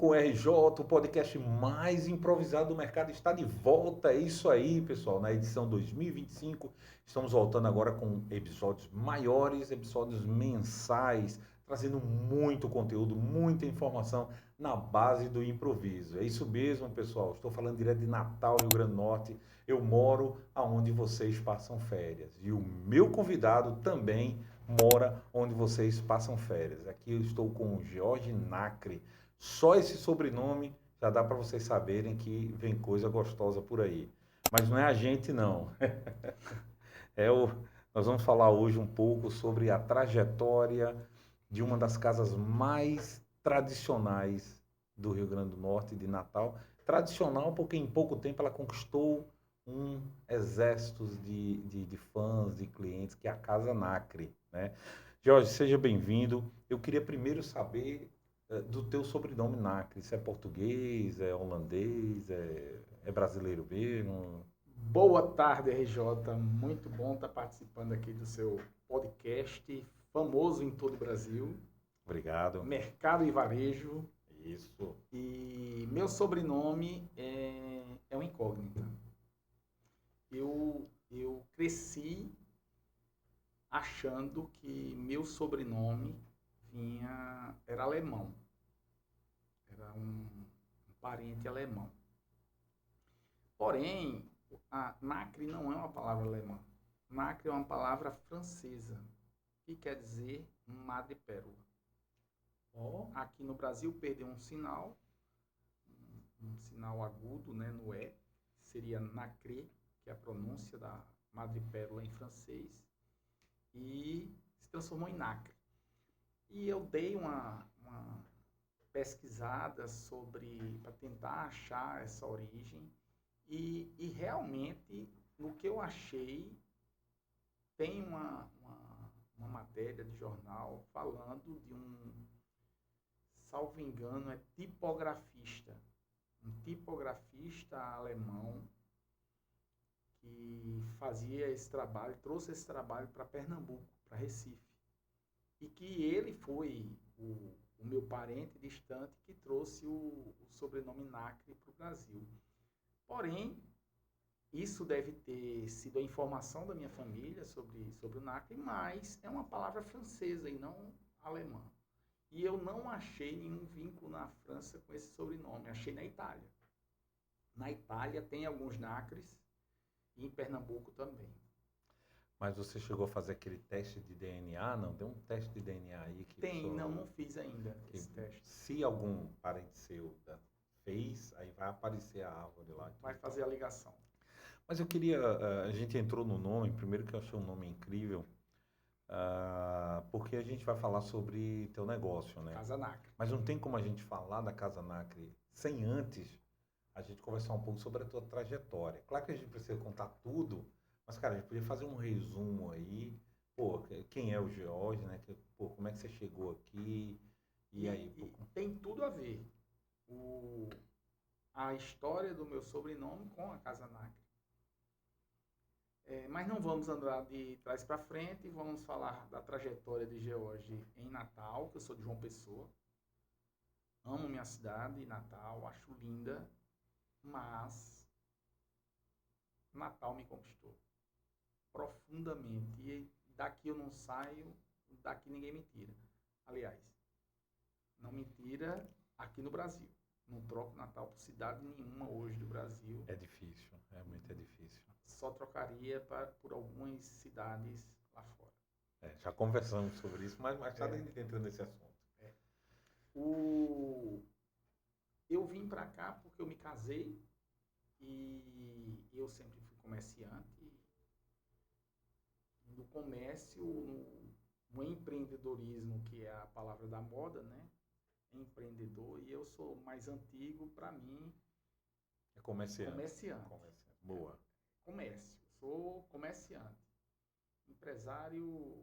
com o RJ, o podcast mais improvisado do mercado está de volta. É isso aí, pessoal. Na edição 2025, estamos voltando agora com episódios maiores, episódios mensais, trazendo muito conteúdo, muita informação na base do improviso. É isso mesmo, pessoal. Estou falando direto de Natal, Rio Grande do Norte. Eu moro aonde vocês passam férias. E o meu convidado também mora onde vocês passam férias. Aqui eu estou com o George Nacre. Só esse sobrenome já dá para vocês saberem que vem coisa gostosa por aí. Mas não é a gente, não. Nós vamos falar hoje um pouco sobre a trajetória de uma das casas mais tradicionais do Rio Grande do Norte, de Natal. Tradicional porque em pouco tempo ela conquistou um exército de fãs, de clientes, que é a Casa Nacre, né? Jorge, seja bem-vindo. Eu queria primeiro saber do teu sobrenome Nacre. Se é português, é holandês, é brasileiro mesmo? Boa tarde, RJ. Muito bom estar participando aqui do seu podcast, famoso em todo o Brasil, Obrigado. Mercado e Varejo. Isso. E meu sobrenome é uma incógnita. Eu cresci achando que meu sobrenome era alemão. Era um parente alemão. Porém, a Nacre não é uma palavra alemã. Nacre é uma palavra francesa, que quer dizer madrepérola. Aqui no Brasil perdeu um sinal agudo, né, no E, seria nacre, que é a pronúncia da madrepérola em francês, e se transformou em Nacre. E eu dei uma pesquisada para tentar achar essa origem, e realmente, no que eu achei, tem uma matéria de jornal falando de salvo engano, é tipografista. Um tipografista alemão que fazia esse trabalho, trouxe esse trabalho para Pernambuco, para Recife. E que ele foi o meu parente distante que trouxe o sobrenome Nacre para o Brasil. Porém, isso deve ter sido a informação da minha família sobre o Nacre, mas é uma palavra francesa e não alemã. E eu não achei nenhum vínculo na França com esse sobrenome, achei na Itália. Na Itália tem alguns Nacres e em Pernambuco também. Mas você chegou a fazer aquele teste de DNA? Não, tem um teste de DNA aí que Tem, não fiz ainda esse teste. Se algum parente seu fez, aí vai aparecer a árvore lá. Vai fazer a ligação. Mas eu queria, a gente entrou no nome, primeiro que eu achei um nome incrível, porque a gente vai falar sobre teu negócio, né? Casa Nacre. Mas não tem como a gente falar da Casa Nacre sem antes a gente conversar um pouco sobre a tua trajetória. Claro que a gente precisa contar tudo, mas, cara, a gente podia fazer um resumo aí. Pô, quem é o George, né? Pô, como é que você chegou aqui? E aí? E tem tudo a ver a história do meu sobrenome com a Casa Nacre. Mas não vamos andar de trás para frente, vamos falar da trajetória de George em Natal, que eu sou de João Pessoa. Amo minha cidade, Natal, acho linda, mas Natal me conquistou profundamente. E daqui eu não saio, daqui ninguém me tira. Aliás, não me tira aqui no Brasil. Não troco Natal por cidade nenhuma hoje do Brasil. É difícil, realmente é difícil. Só trocaria por algumas cidades lá fora. Já conversamos sobre isso, mas mais tarde a gente entra nesse assunto. Eu vim para cá porque eu me casei e eu sempre fui comerciante. No comércio, no empreendedorismo, que é a palavra da moda, né? Empreendedor, e eu sou mais antigo, para mim, é comerciante. Boa. Comércio, sou comerciante. Empresário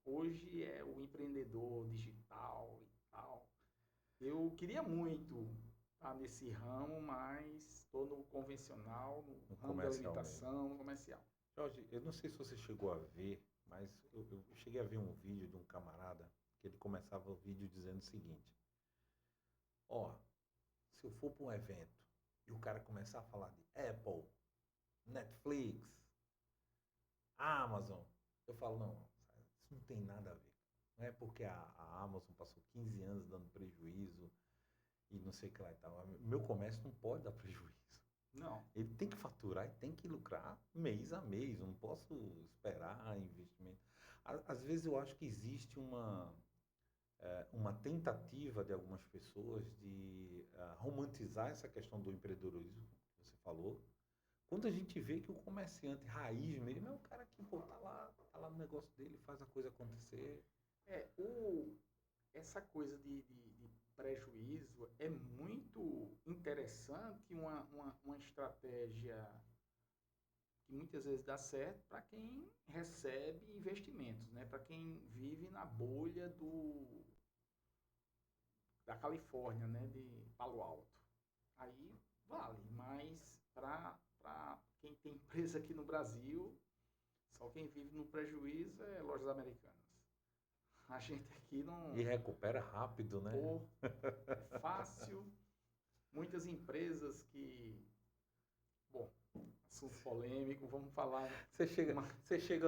hoje é o empreendedor digital e tal. Eu queria muito estar nesse ramo, mas estou no convencional, no ramo da alimentação, no comercial. Jorge, eu não sei se você chegou a ver, mas eu cheguei a ver um vídeo de um camarada que ele começava o vídeo dizendo o seguinte: Ó, se eu for para um evento e o cara começar a falar de Apple, Netflix, Amazon, eu falo, não, isso não tem nada a ver. Não é porque a Amazon passou 15 anos dando prejuízo e não sei o que lá e tal. Meu comércio não pode dar prejuízo. Não. Ele tem que faturar e tem que lucrar mês a mês. Eu não posso esperar investimento. Às vezes eu acho que existe uma tentativa de algumas pessoas de romantizar essa questão do empreendedorismo, que você falou, quando a gente vê que o comerciante raiz mesmo é o cara que pô, tá lá no negócio dele, faz a coisa acontecer. É, essa coisa de prejuízo é muito interessante, uma estratégia que muitas vezes dá certo para quem recebe investimentos, né? Para quem vive na bolha da Califórnia, né? De Palo Alto. Aí vale, mas para quem tem empresa aqui no Brasil, só quem vive no prejuízo é lojas americanas. A gente aqui E não. recupera rápido, né? Pô, é fácil. Muitas empresas que. Bom, assunto polêmico, vamos falar. Você chega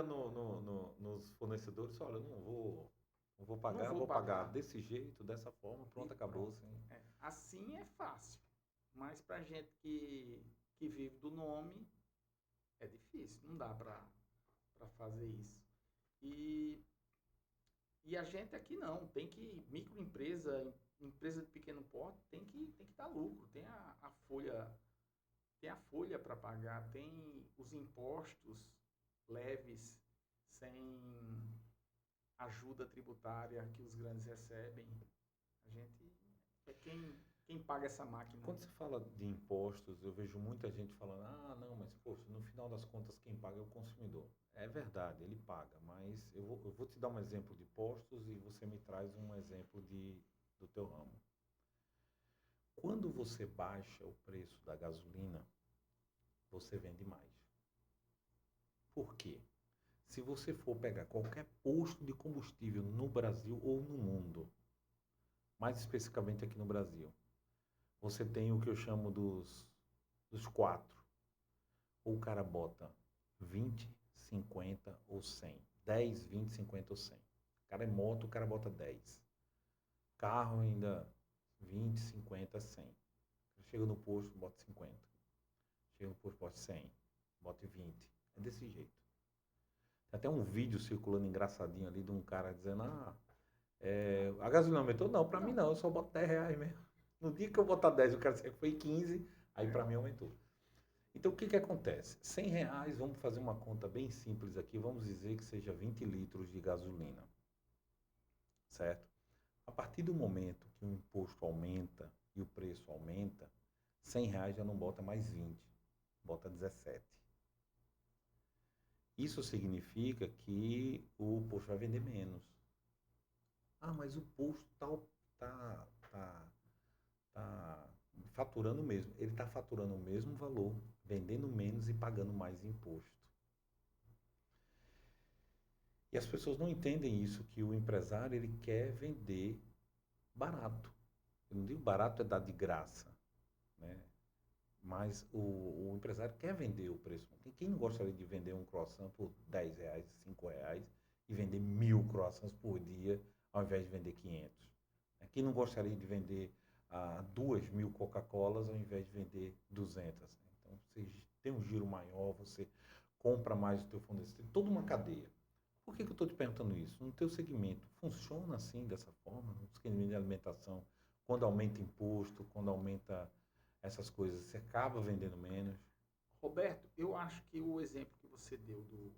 nos fornecedores, olha, eu não vou Não pagar, vou vou pagar pagar. desse jeito, dessa forma, E pronto, acabou, pronto. assim. É, assim é fácil. Mas para gente que vive do nome, é difícil. Não dá para fazer isso. E, e a gente aqui não. Tem que. Microempresa, empresa de pequeno porte, tem que dar lucro. Tem a folha. Tem a folha para pagar, tem os impostos leves, sem ajuda tributária que os grandes recebem. A gente é quem paga essa máquina. Quando você fala de impostos, eu vejo muita gente falando, ah, não, mas poxa, no final das contas quem paga é o consumidor. É verdade, ele paga, mas eu vou te dar um exemplo de impostos e você me traz um exemplo do teu ramo. Quando você baixa o preço da gasolina, você vende mais. Por quê? Se você for pegar qualquer posto de combustível no Brasil ou no mundo, mais especificamente aqui no Brasil, você tem o que eu chamo dos quatro. Ou o cara bota 20, 50 ou 100. 10, 20, 50 ou 100. O cara é moto, o cara bota 10. Carro ainda 20, 50, 100. Chega no posto, bota 50. Chega no posto, bota 100. Bota 20. É desse jeito. Tem até um vídeo circulando engraçadinho ali de um cara dizendo, a gasolina aumentou? Não, pra mim não, eu só boto 10 reais mesmo. No dia que eu botar 10, o cara disse que foi 15, aí pra mim aumentou. Então o que acontece? 100 reais, vamos fazer uma conta bem simples aqui, vamos dizer que seja 20 litros de gasolina, certo? A partir do momento que o imposto aumenta e o preço aumenta, 100 reais já não bota mais 20, bota 17. Isso significa que o posto vai vender menos. Ah, mas o posto tá faturando o mesmo. Ele está faturando o mesmo valor, vendendo menos e pagando mais imposto. E as pessoas não entendem isso, que o empresário ele quer vender barato. Eu não digo barato é dar de graça, né? Mas o empresário quer vender o preço. Quem não gostaria de vender um croissant por 10 reais, 5 reais e vender 1000 croissants por dia ao invés de vender 500? Quem não gostaria de vender 2000 Coca-Colas ao invés de vender 200? Então você tem um giro maior, você compra mais do teu fornecedor, tem toda uma cadeia. Por que eu estou te perguntando isso? No teu segmento, funciona assim, dessa forma? No segmento de alimentação, quando aumenta imposto, quando aumenta essas coisas, você acaba vendendo menos? Roberto, eu acho que o exemplo que você deu do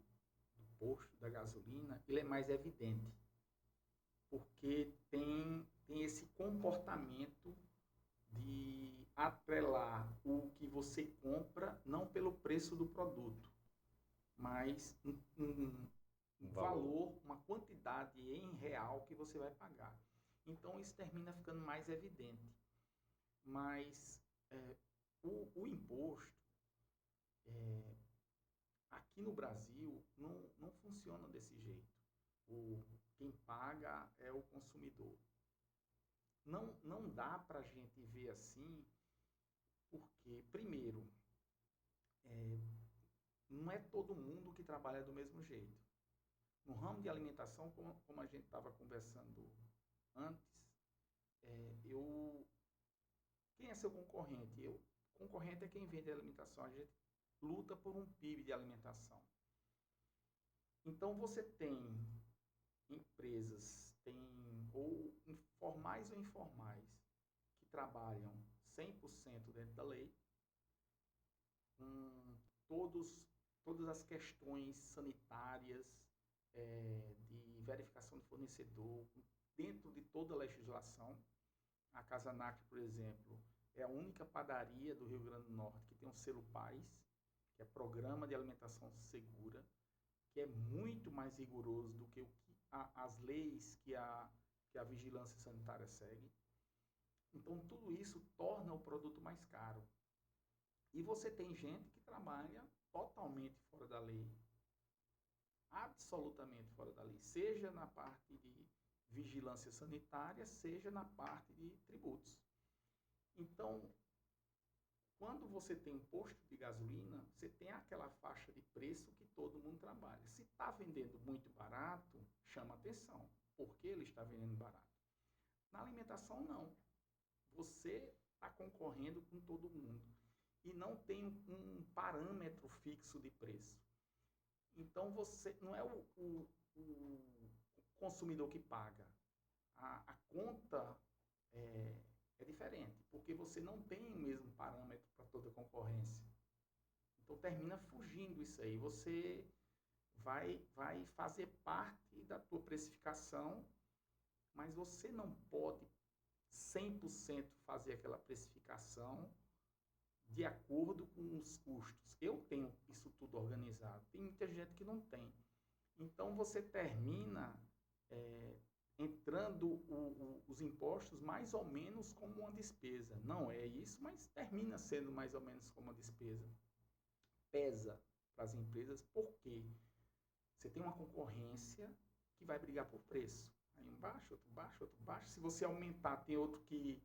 posto, da gasolina, ele é mais evidente. Porque tem esse comportamento de atrelar o que você compra não pelo preço do produto, mas um valor, uma quantidade em real que você vai pagar. Então isso termina ficando mais evidente. Mas o imposto aqui no Brasil não funciona desse jeito. Quem paga é o consumidor. não dá para a gente ver assim, porque, primeiro, não é todo mundo que trabalha do mesmo jeito. No ramo de alimentação, como a gente estava conversando antes, quem é seu concorrente? Concorrente é quem vende alimentação. A gente luta por um PIB de alimentação. Então, você tem empresas, ou formais ou informais, que trabalham 100% dentro da lei, com todas as questões sanitárias, de verificação de fornecedor, dentro de toda a legislação. A Casa NACRE, por exemplo, é a única padaria do Rio Grande do Norte que tem um selo PAS, que é Programa de Alimentação Segura, que é muito mais rigoroso do que as leis que a vigilância sanitária segue. Então, tudo isso torna o produto mais caro. E você tem gente que trabalha totalmente fora da lei, absolutamente fora da lei, seja na parte de vigilância sanitária, seja na parte de tributos. Então, quando você tem um posto de gasolina, você tem aquela faixa de preço que todo mundo trabalha. Se está vendendo muito barato, chama atenção. Por que ele está vendendo barato? Na alimentação, não. Você está concorrendo com todo mundo e não tem um parâmetro fixo de preço. Então, você não é o consumidor que paga. A conta é diferente, porque você não tem o mesmo parâmetro para toda a concorrência. Então, termina fugindo isso aí. Você vai fazer parte da tua precificação, mas você não pode 100% fazer aquela precificação de acordo com os custos. Eu tenho isso tudo organizado. Tem muita gente que não tem. Então, você termina entrando os impostos mais ou menos como uma despesa. Não é isso, mas termina sendo mais ou menos como uma despesa. Pesa para as empresas, porque você tem uma concorrência que vai brigar por preço. Aí um baixa, outro baixa, outro baixa. Se você aumentar, tem outro que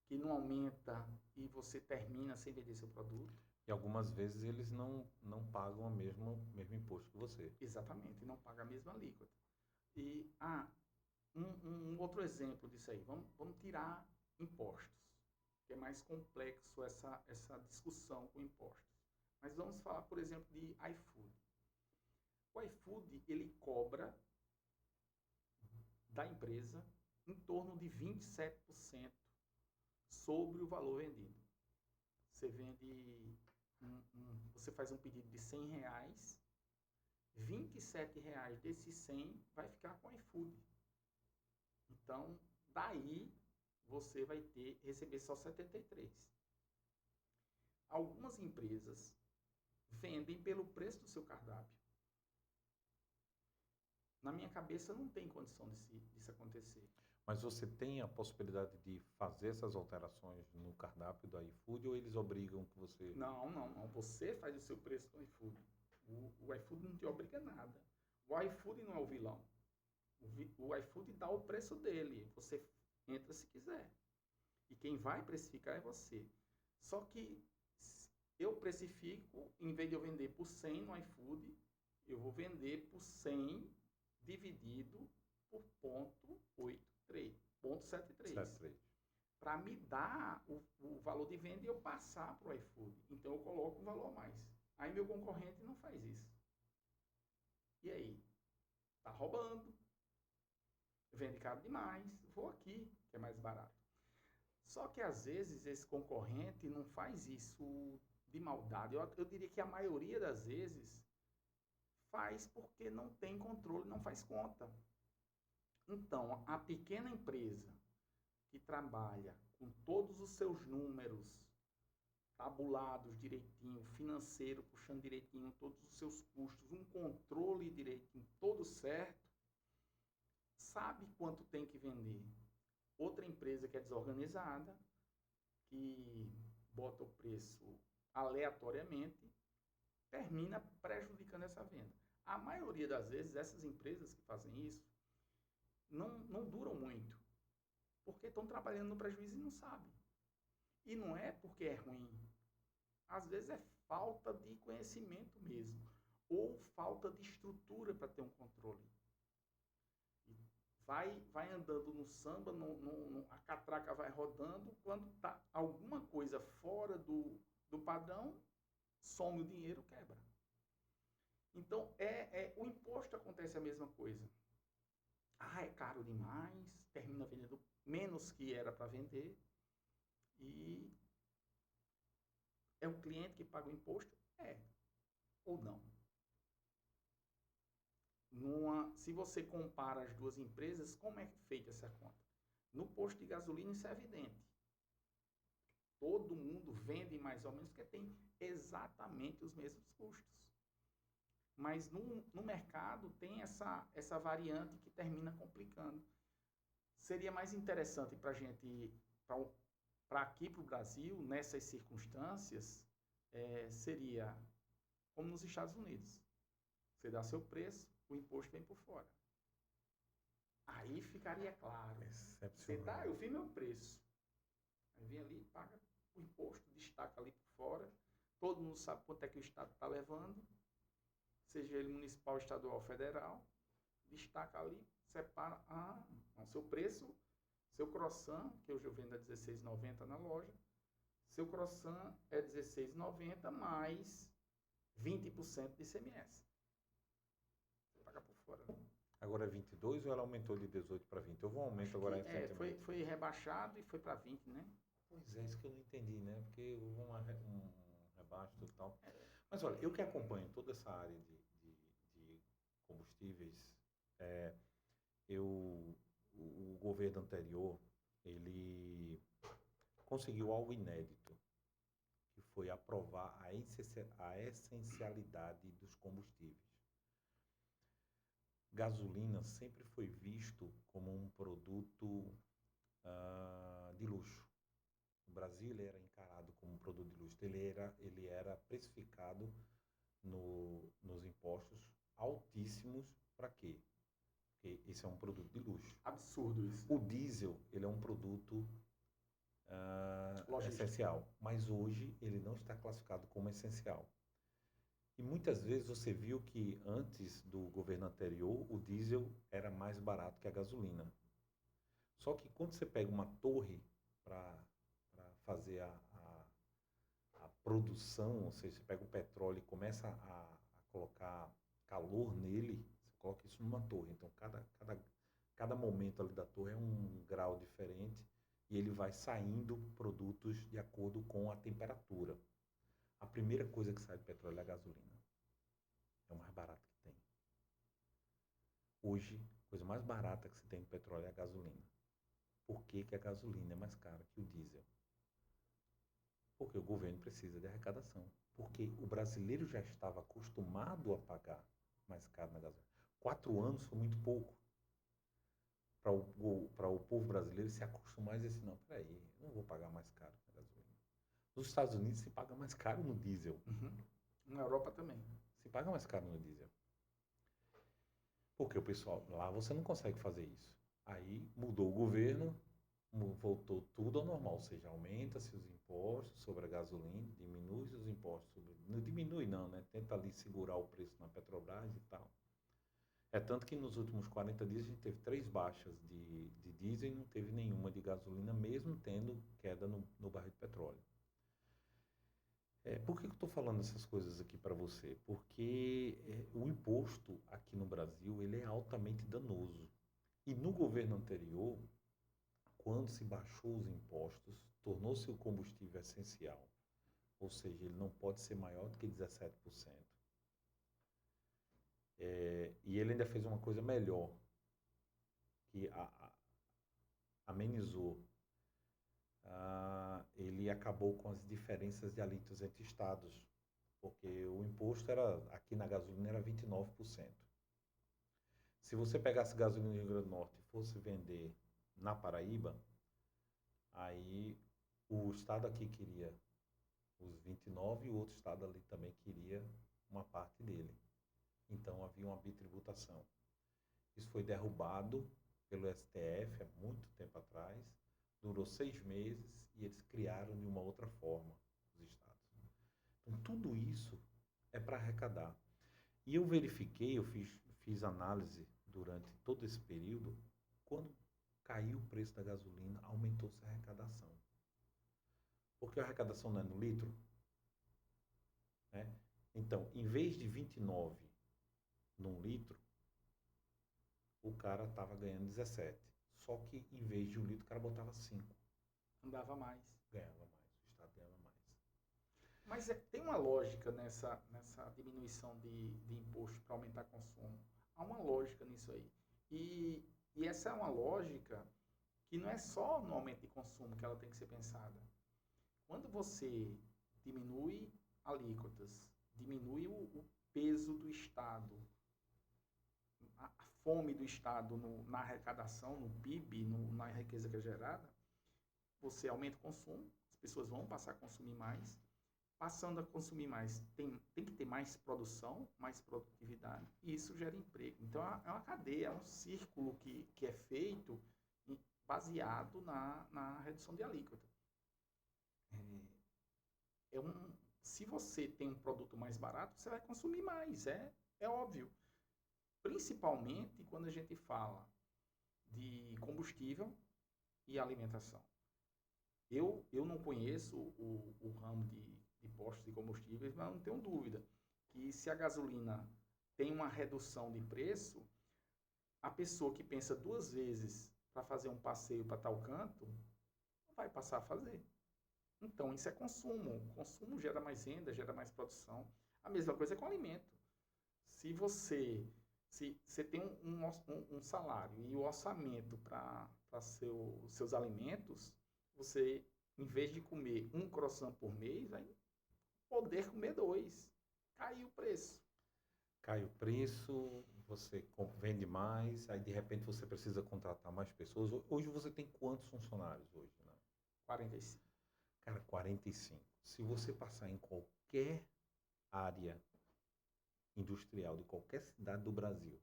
não aumenta e você termina sem vender seu produto. E algumas vezes eles não pagam o mesmo imposto que você. Exatamente, não paga a mesma alíquota. E um outro exemplo disso aí, vamos tirar impostos, que é mais complexo essa discussão com impostos. Mas vamos falar, por exemplo, de iFood. O iFood, ele cobra da empresa em torno de 27% sobre o valor vendido. Você vende, você faz um pedido de R$100, R$27 desses 100 vai ficar com o iFood. Então, daí você vai receber só 73. Algumas empresas vendem pelo preço do seu cardápio. Na minha cabeça não tem condição disso acontecer. Mas você tem a possibilidade de fazer essas alterações no cardápio do iFood ou eles obrigam que você... Não. Você faz o seu preço no iFood. O iFood não te obriga a nada. O iFood não é o vilão. O iFood dá o preço dele. Você entra se quiser. E quem vai precificar é você. Só que eu precifico, em vez de eu vender por 100 no iFood, eu vou vender por 100 dividido por 0,73. Para me dar o valor de venda e eu passar para o iFood. Então eu coloco um valor a mais. Aí meu concorrente não faz isso. E aí? Está roubando. Vende caro demais. Vou aqui, que é mais barato. Só que às vezes esse concorrente não faz isso de maldade. Eu diria que a maioria das vezes faz porque não tem controle, não faz conta. Então, a pequena empresa que trabalha com todos os seus números tabulados direitinho, financeiro puxando direitinho, todos os seus custos, um controle direitinho, todo certo, sabe quanto tem que vender. Outra empresa que é desorganizada, que bota o preço aleatoriamente, termina prejudicando essa venda. A maioria das vezes, essas empresas que fazem isso não duram muito, porque estão trabalhando no prejuízo e não sabem. E não é porque é ruim. Às vezes é falta de conhecimento mesmo, ou falta de estrutura para ter um controle. Vai andando no samba, a catraca vai rodando, quando tá alguma coisa fora do padrão, some o dinheiro, quebra. Então, o imposto acontece a mesma coisa. É caro demais, termina vendendo menos que era para vender, e é o cliente que paga o imposto? Ou não. Se você compara as duas empresas, como é feita essa conta? No posto de gasolina isso é evidente. Todo mundo vende mais ou menos porque tem exatamente os mesmos custos. Mas no mercado tem essa variante que termina complicando. Seria mais interessante para a gente, para aqui para o Brasil, nessas circunstâncias, seria como nos Estados Unidos. Você dá seu preço, o imposto vem por fora. Aí ficaria claro. Excepcional. Eu vi meu preço. Aí vem ali, paga o imposto, destaca ali por fora. Todo mundo sabe quanto é que o Estado está levando, seja ele municipal, estadual ou federal. Destaca ali, separa. Seu preço, seu croissant, que hoje eu vendo a R$16,90 na loja, seu croissant é R$16,90 mais 20% de ICMS. Você paga por fora. Agora é 22 ou ela aumentou de 18 para 20? Houve um aumento agora recentemente. Foi rebaixado e foi para 20, né? Pois é, isso que eu não entendi, né? Porque houve um rebaixo e tal. Mas olha, eu que acompanho toda essa área de combustíveis, o governo anterior, ele conseguiu algo inédito, que foi aprovar a essencialidade dos combustíveis. Gasolina sempre foi visto como um produto de luxo. No Brasil ele era encarado como um produto de luxo. Ele era precificado nos impostos altíssimos. Para quê? Porque esse é um produto de luxo. Absurdo isso. O diesel, ele é um produto essencial, mas hoje ele não está classificado como essencial. E muitas vezes você viu que antes do governo anterior, o diesel era mais barato que a gasolina. Só que quando você pega uma torre para fazer a produção, ou seja, você pega o petróleo e começa a colocar calor nele, você coloca isso numa torre. Então, cada momento ali da torre é um grau diferente e ele vai saindo produtos de acordo com a temperatura. A primeira coisa que sai do petróleo é a gasolina. É o mais barato que tem. Hoje, a coisa mais barata que se tem do petróleo é a gasolina. Por que a gasolina é mais cara que o diesel? Porque o governo precisa de arrecadação. Porque o brasileiro já estava acostumado a pagar mais caro na gasolina. 4 anos foi muito pouco. Para o povo brasileiro se acostumar e dizer assim, não, peraí, eu não vou pagar mais caro na gasolina. Nos Estados Unidos se paga mais caro no diesel. Uhum. Na Europa também. Se paga mais caro no diesel. Porque o pessoal, lá você não consegue fazer isso. Aí mudou o governo, voltou tudo ao normal, ou seja, aumenta-se os impostos sobre a gasolina, diminui os impostos sobre... Não diminui não, né? Tenta ali segurar o preço na Petrobras e tal. É tanto que nos últimos 40 dias a gente teve 3 baixas de diesel e não teve nenhuma de gasolina, mesmo tendo queda no barril de petróleo. Por que eu estou falando essas coisas aqui para você? Porque o imposto aqui no Brasil ele é altamente danoso. E no governo anterior, quando se baixou os impostos, tornou-se o combustível essencial. Ou seja, ele não pode ser maior do que 17%. E ele ainda fez uma coisa melhor, que amenizou. Ele acabou com as diferenças de alíquotas entre estados, porque o imposto aqui na gasolina era 29%. Se você pegasse gasolina do Rio Grande do Norte e fosse vender na Paraíba, aí o estado aqui queria os 29% e o outro estado ali também queria uma parte dele. Então havia uma bitributação. Isso foi derrubado pelo STF há muito tempo atrás, durou 6 meses e eles criaram de uma outra forma os estados. Então, tudo isso é para arrecadar. E eu verifiquei, fiz análise durante todo esse período, quando caiu o preço da gasolina, aumentou-se a arrecadação. Porque a arrecadação não é no litro, né? Então, em vez de 29 num litro, o cara estava ganhando 17. Só que em vez de um litro, o cara botava 5. Andava mais. Ganhava mais, o Estado ganhava mais. Mas tem uma lógica nessa diminuição de imposto para aumentar consumo. Há uma lógica nisso aí. E essa é uma lógica que não é só no aumento de consumo que ela tem que ser pensada. Quando você diminui alíquotas, diminui o peso do Estado, a fome do Estado na arrecadação, no PIB, na riqueza que é gerada, você aumenta o consumo, as pessoas vão passar a consumir mais. Passando a consumir mais, tem que ter mais produção, mais produtividade, e isso gera emprego. Então, é uma cadeia, é um círculo que é feito baseado na redução de alíquota. Se você tem um produto mais barato, você vai consumir mais, é óbvio. Principalmente quando a gente fala de combustível e alimentação. Eu não conheço o ramo de postos de combustíveis, mas não tenho dúvida que se a gasolina tem uma redução de preço, a pessoa que pensa 2 vezes para fazer um passeio para tal canto, vai passar a fazer. Então, isso é consumo. O consumo gera mais renda, gera mais produção. A mesma coisa é com alimento. Se você tem um salário e o orçamento para seus alimentos, você, em vez de comer um croissant por mês, vai poder comer 2. Caiu o preço. Cai o preço, você vende mais, aí de repente você precisa contratar mais pessoas. Hoje você tem quantos funcionários hoje, né? 45. Cara, 45. Se você passar em qualquer área industrial de qualquer cidade do Brasil,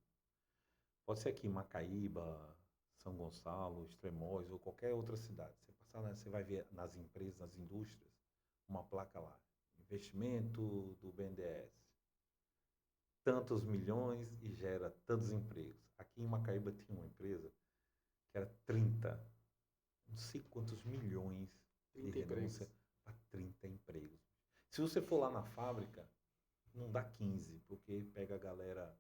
pode ser aqui Macaíba, São Gonçalo, Extremóis ou qualquer outra cidade. Você passar lá, você vai ver nas empresas, nas indústrias, uma placa lá, investimento do BNDES, tantos milhões e gera tantos empregos. Aqui em Macaíba tinha uma empresa que era 30, não sei quantos milhões de 30 renúncia empregos. para 30 empregos. Se você for lá na fábrica, não dá 15, porque pega a galera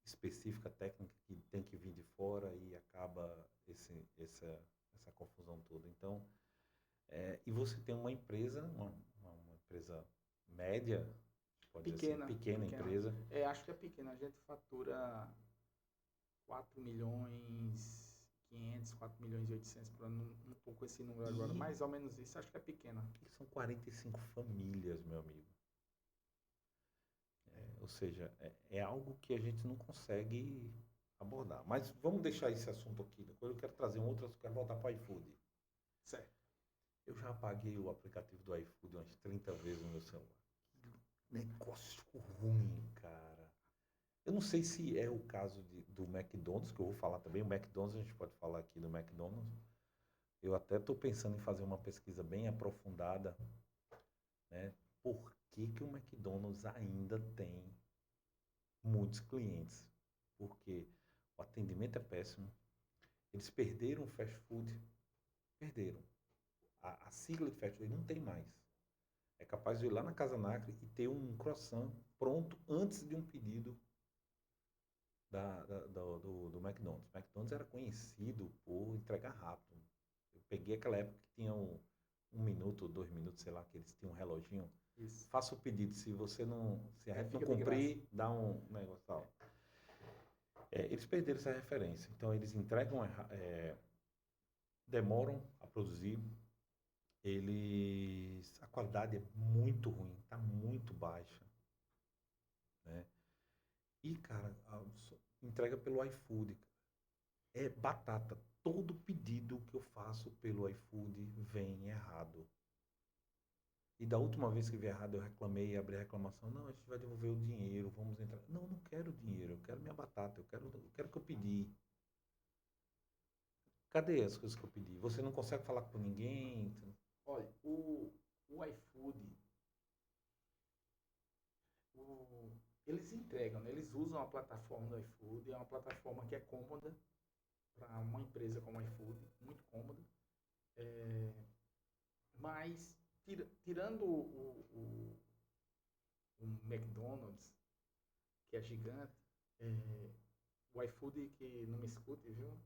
específica, técnica, que tem que vir de fora e acaba essa confusão toda. Então, e você tem uma empresa, uma empresa média, pode dizer assim, pequena empresa. Acho que é pequena. A gente fatura 4 milhões 500, 4 milhões e 800 por ano, um pouco esse número agora, mais ou menos isso, acho que é pequena. E são 45 famílias, meu amigo. Ou seja, é algo que a gente não consegue abordar. Mas vamos deixar esse assunto aqui. Depois eu quero trazer um outro, eu quero voltar para o iFood. Certo. Eu já apaguei o aplicativo do iFood umas 30 vezes no meu celular. Negócio ruim, cara. Eu não sei se é o caso do McDonald's, que eu vou falar também. O McDonald's, a gente pode falar aqui do McDonald's. Eu até estou pensando em fazer uma pesquisa bem aprofundada, né? Por que o McDonald's ainda tem muitos clientes? Porque o atendimento é péssimo. Eles perderam o fast food. Perderam. A sigla de fast food não tem mais. É capaz de ir lá na Casa Nacre e ter um croissant pronto antes de um pedido do McDonald's. O McDonald's era conhecido por entregar rápido. Eu peguei aquela época que tinha um minuto, 2 minutos, sei lá, que eles tinham um reloginho. Isso. Faça o pedido. Se você não, se a gente não fica de cumprir, dá um negócio tal. Eles perderam essa referência. Então eles entregam, demoram a produzir. A qualidade é muito ruim, está muito baixa, né? E, cara, entrega pelo iFood. É batata. Todo pedido que eu faço pelo iFood vem errado. E da última vez que veio errado, eu reclamei, abri a reclamação. Não, a gente vai devolver o dinheiro, vamos entrar. Não, não quero dinheiro, eu quero minha batata, eu quero o que eu pedi. Cadê as coisas que eu pedi? Você não consegue falar com ninguém? Olha, o iFood, eles entregam, né? Eles usam a plataforma do iFood, é uma plataforma que é cômoda para uma empresa como a iFood, muito cômoda. Mas, tirando o McDonald's, que é gigante, o iFood que não me escute, viu?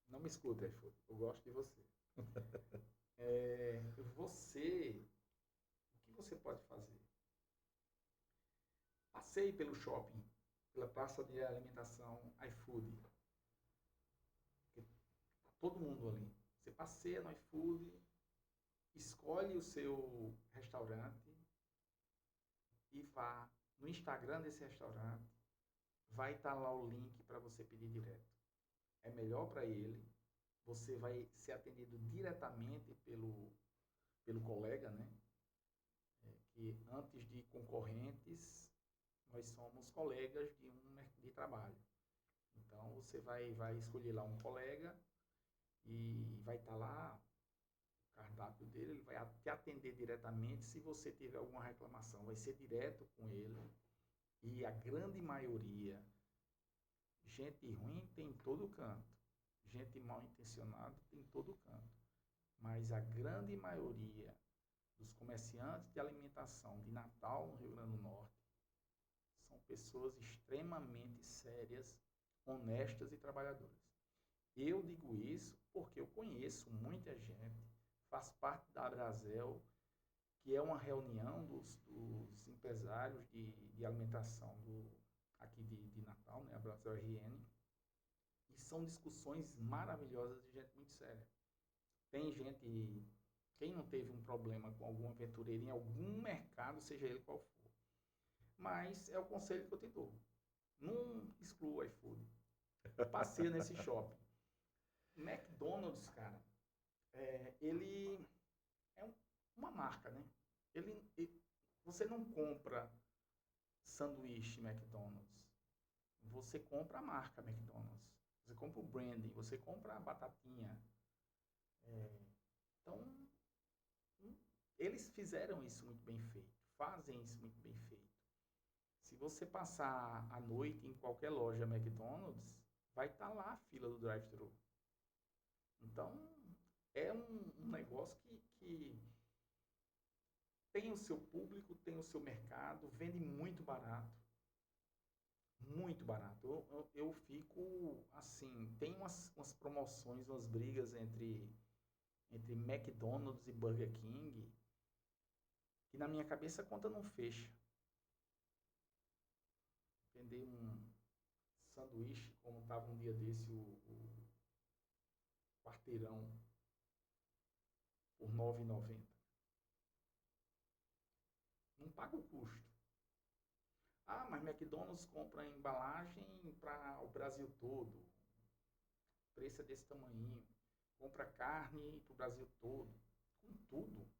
Não me escute, iFood. Eu gosto de você. O que você pode fazer? Passeie pelo shopping, pela praça de alimentação iFood. Tá todo mundo ali. Você passeia no iFood, escolhe o seu restaurante e vá no Instagram desse restaurante. Vai estar lá o link para você pedir direto. É melhor para ele. Você vai ser atendido diretamente pelo colega, né? Que antes de concorrentes, nós somos colegas de trabalho. Então, você vai escolher lá um colega e vai estar lá o cardápio dele, ele vai te atender diretamente. Se você tiver alguma reclamação, vai ser direto com ele. E a grande maioria, gente ruim tem em todo canto. Gente mal intencionada tem em todo canto. Mas a grande maioria dos comerciantes de alimentação de Natal, no Rio Grande do Norte, são pessoas extremamente sérias, honestas e trabalhadoras. Eu digo isso porque eu conheço muita gente, faço parte da Abrazel, que é uma reunião dos empresários de alimentação aqui de Natal, né, a Abrazel RN, e são discussões maravilhosas de gente muito séria. Tem gente, quem não teve um problema com algum aventureiro em algum mercado, seja ele qual for. Mas é o conselho que eu te dou. Não exclua o iFood. Passeia nesse shopping. McDonald's, cara, ele é uma marca, né? Você não compra sanduíche McDonald's. Você compra a marca McDonald's. Você compra o branding, você compra a batatinha. Então, eles fizeram isso muito bem feito. Fazem isso muito bem feito. Se você passar a noite em qualquer loja McDonald's, vai estar lá a fila do drive-thru. Então, é um negócio que tem o seu público, tem o seu mercado, vende muito barato. Muito barato. Eu fico assim, tem umas promoções, umas brigas entre McDonald's e Burger King, que na minha cabeça a conta não fecha. Vender um sanduíche, como estava um dia desse o quarteirão, por R$ 9,90. Não paga o custo. Ah, mas McDonald's compra embalagem para o Brasil todo. O preço é desse tamanho. Compra carne para o Brasil todo. Com tudo.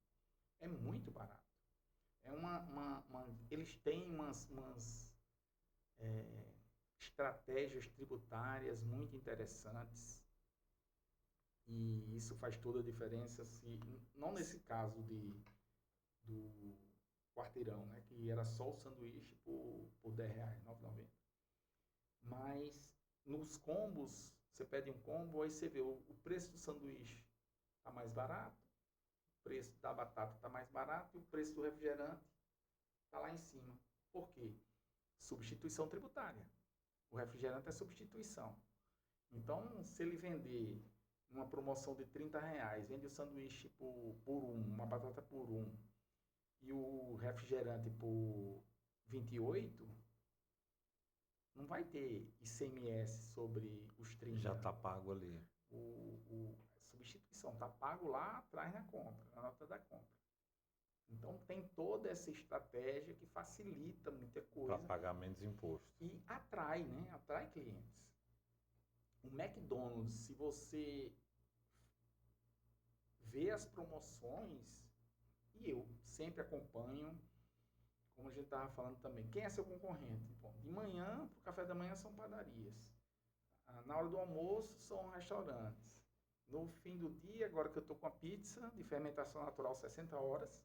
É muito barato. Eles têm umas estratégias tributárias muito interessantes. E isso faz toda a diferença. Não nesse caso do quarteirão, né, que era só o sanduíche por R$10, R$ 9,90. Mas nos combos, você pede um combo, aí você vê o preço do sanduíche está mais barato, o preço da batata está mais barato e o preço do refrigerante está lá em cima. Por quê? Substituição tributária. O refrigerante é substituição. Então, se ele vender uma promoção de R$30, vende o sanduíche por uma batata por e o refrigerante por 28, não vai ter ICMS sobre os 30. Já está pago ali. Substituição está pago lá atrás na compra, na nota da compra. Então tem toda essa estratégia que facilita muita coisa. Para pagar menos imposto. E atrai, né? Atrai clientes. O McDonald's, se você vê as promoções, e eu sempre acompanho, como a gente estava falando também, quem é seu concorrente? Bom, de manhã, para o café da manhã, são padarias. Na hora do almoço, são restaurantes. No fim do dia, agora que eu estou com a pizza de fermentação natural 60 horas,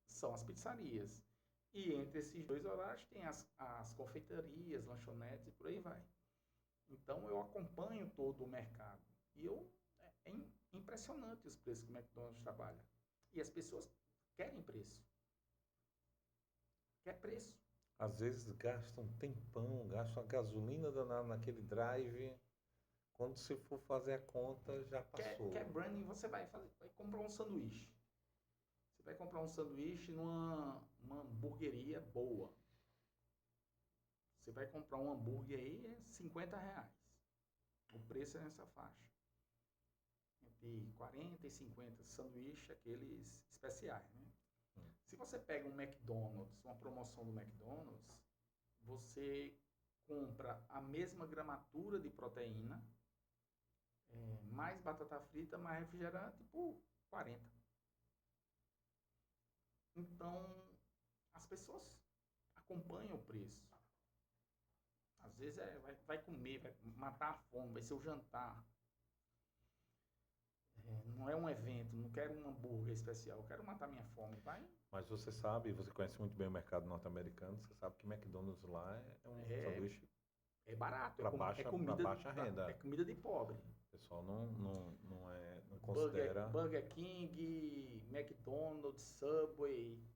são as pizzarias. E entre esses dois horários tem as confeitarias, lanchonetes e por aí vai. Então eu acompanho todo o mercado. E é impressionante os preços que o McDonald's trabalha. E as pessoas querem preço. Quer preço. Às vezes gasta um tempão, gasta a gasolina danada naquele drive. Quando você for fazer a conta, já passou. Quer branding, você vai comprar um sanduíche. Você vai comprar um sanduíche numa hamburgueria boa. Você vai comprar um hambúrguer aí, é R$50. O preço é nessa faixa. Entre 40 e 50 sanduíches, aqueles especiais, né? Se você pega um McDonald's, uma promoção do McDonald's, você compra a mesma gramatura de proteína, mais batata frita, mais refrigerante por 40. Então, as pessoas acompanham o preço. Às vezes vai comer, vai matar a fome, vai ser o jantar. Não é um evento, não quero um hambúrguer especial, eu quero matar minha fome, vai. Mas você sabe, você conhece muito bem o mercado norte-americano, você sabe que McDonald's lá é um sanduíche é barato, para baixa renda. É comida de pobre. O pessoal não considera. Burger King, McDonald's, Subway,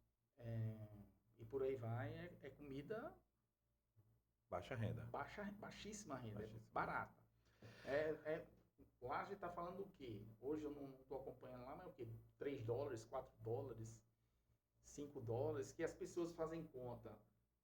e por aí vai, é comida baixa renda. Baixíssima renda, barata. Lá a gente está falando o quê? Hoje eu não estou acompanhando lá, mas o quê? $3, $4, $5, que as pessoas fazem conta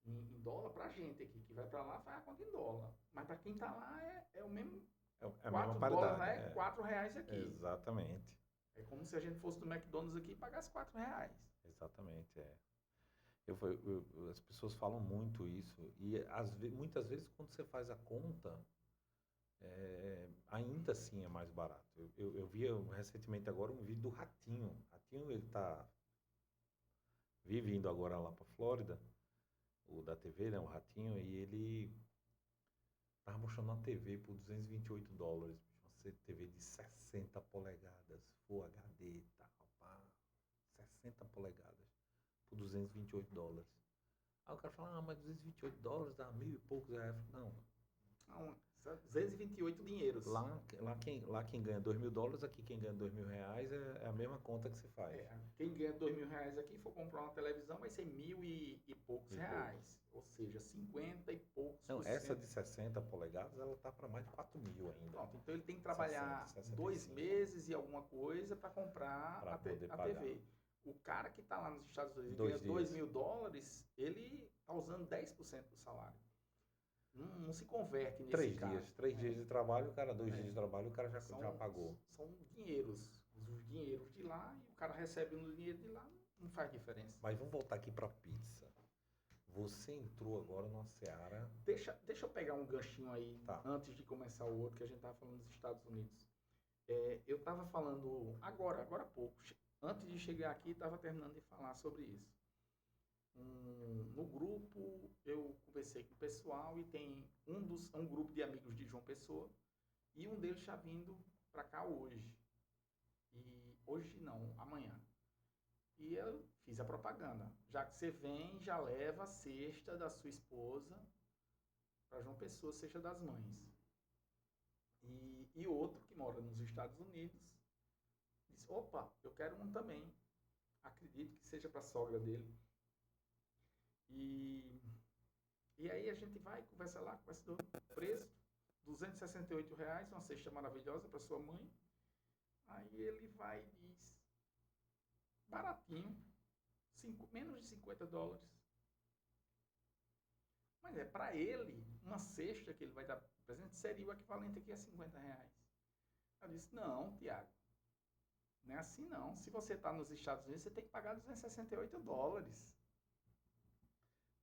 em dólar pra gente aqui, que vai para lá faz a conta em dólar. Mas para quem está lá é o mesmo. É a mesma paridade. Lá é R$4 aqui. Exatamente. É como se a gente fosse do McDonald's aqui e pagasse R$4. Exatamente, as pessoas falam muito isso. E muitas vezes quando você faz a conta, ainda assim é mais barato. Eu vi recentemente agora um vídeo do Ratinho. Ratinho, ele vive indo agora lá para Flórida, o da TV, né, o Ratinho, e ele tava mostrando uma TV por $228. Uma TV de 60 polegadas, Full HD e tal, pá, 60 polegadas por $228. Aí o cara fala, mas $228 dá $1.000 e poucos reais. Não, 228 dinheiros. Lá quem ganha $2.000, aqui quem ganha R$2.000 é a mesma conta que se faz. Quem ganha R$2.000 aqui, for comprar uma televisão, vai ser $1.000 e poucos reais. Ou seja, 50 e poucos. Não, essa de 60 polegadas, ela tá para mais de $4.000 ainda. Pronto, então ele tem que trabalhar 2 meses e alguma coisa para comprar a TV. O cara que está lá nos Estados Unidos e ganha $2.000, ele está usando 10% do salário. Não se converte nesse caso. 3 dias de trabalho, o cara, 2 dias de trabalho, o cara já pagou. São dinheiros, os dinheiros de lá, e o cara recebe no dinheiro de lá, não faz diferença. Mas vamos voltar aqui para pizza. Você entrou agora numa seara... Deixa eu pegar um ganchinho aí, antes de começar o outro, que a gente estava falando dos Estados Unidos. Eu estava falando agora há pouco, antes de chegar aqui, estava terminando de falar sobre isso. No grupo eu conversei com o pessoal e tem um grupo de amigos de João Pessoa e um deles está vindo para cá hoje. E hoje não, amanhã. E eu fiz a propaganda. Já que você vem, já leva a cesta da sua esposa para João Pessoa, cesta das mães. E outro que mora nos Estados Unidos disse, opa, eu quero um também. Acredito que seja para a sogra dele. E aí a gente vai, conversa lá, conversa do preço, R$268, uma cesta maravilhosa para sua mãe. Aí ele vai e diz, baratinho, menos de $50. Mas para ele, uma cesta que ele vai dar presente seria o equivalente aqui a R$50. Eu disse, não, Tiago, não é assim não. Se você está nos Estados Unidos, você tem que pagar $268.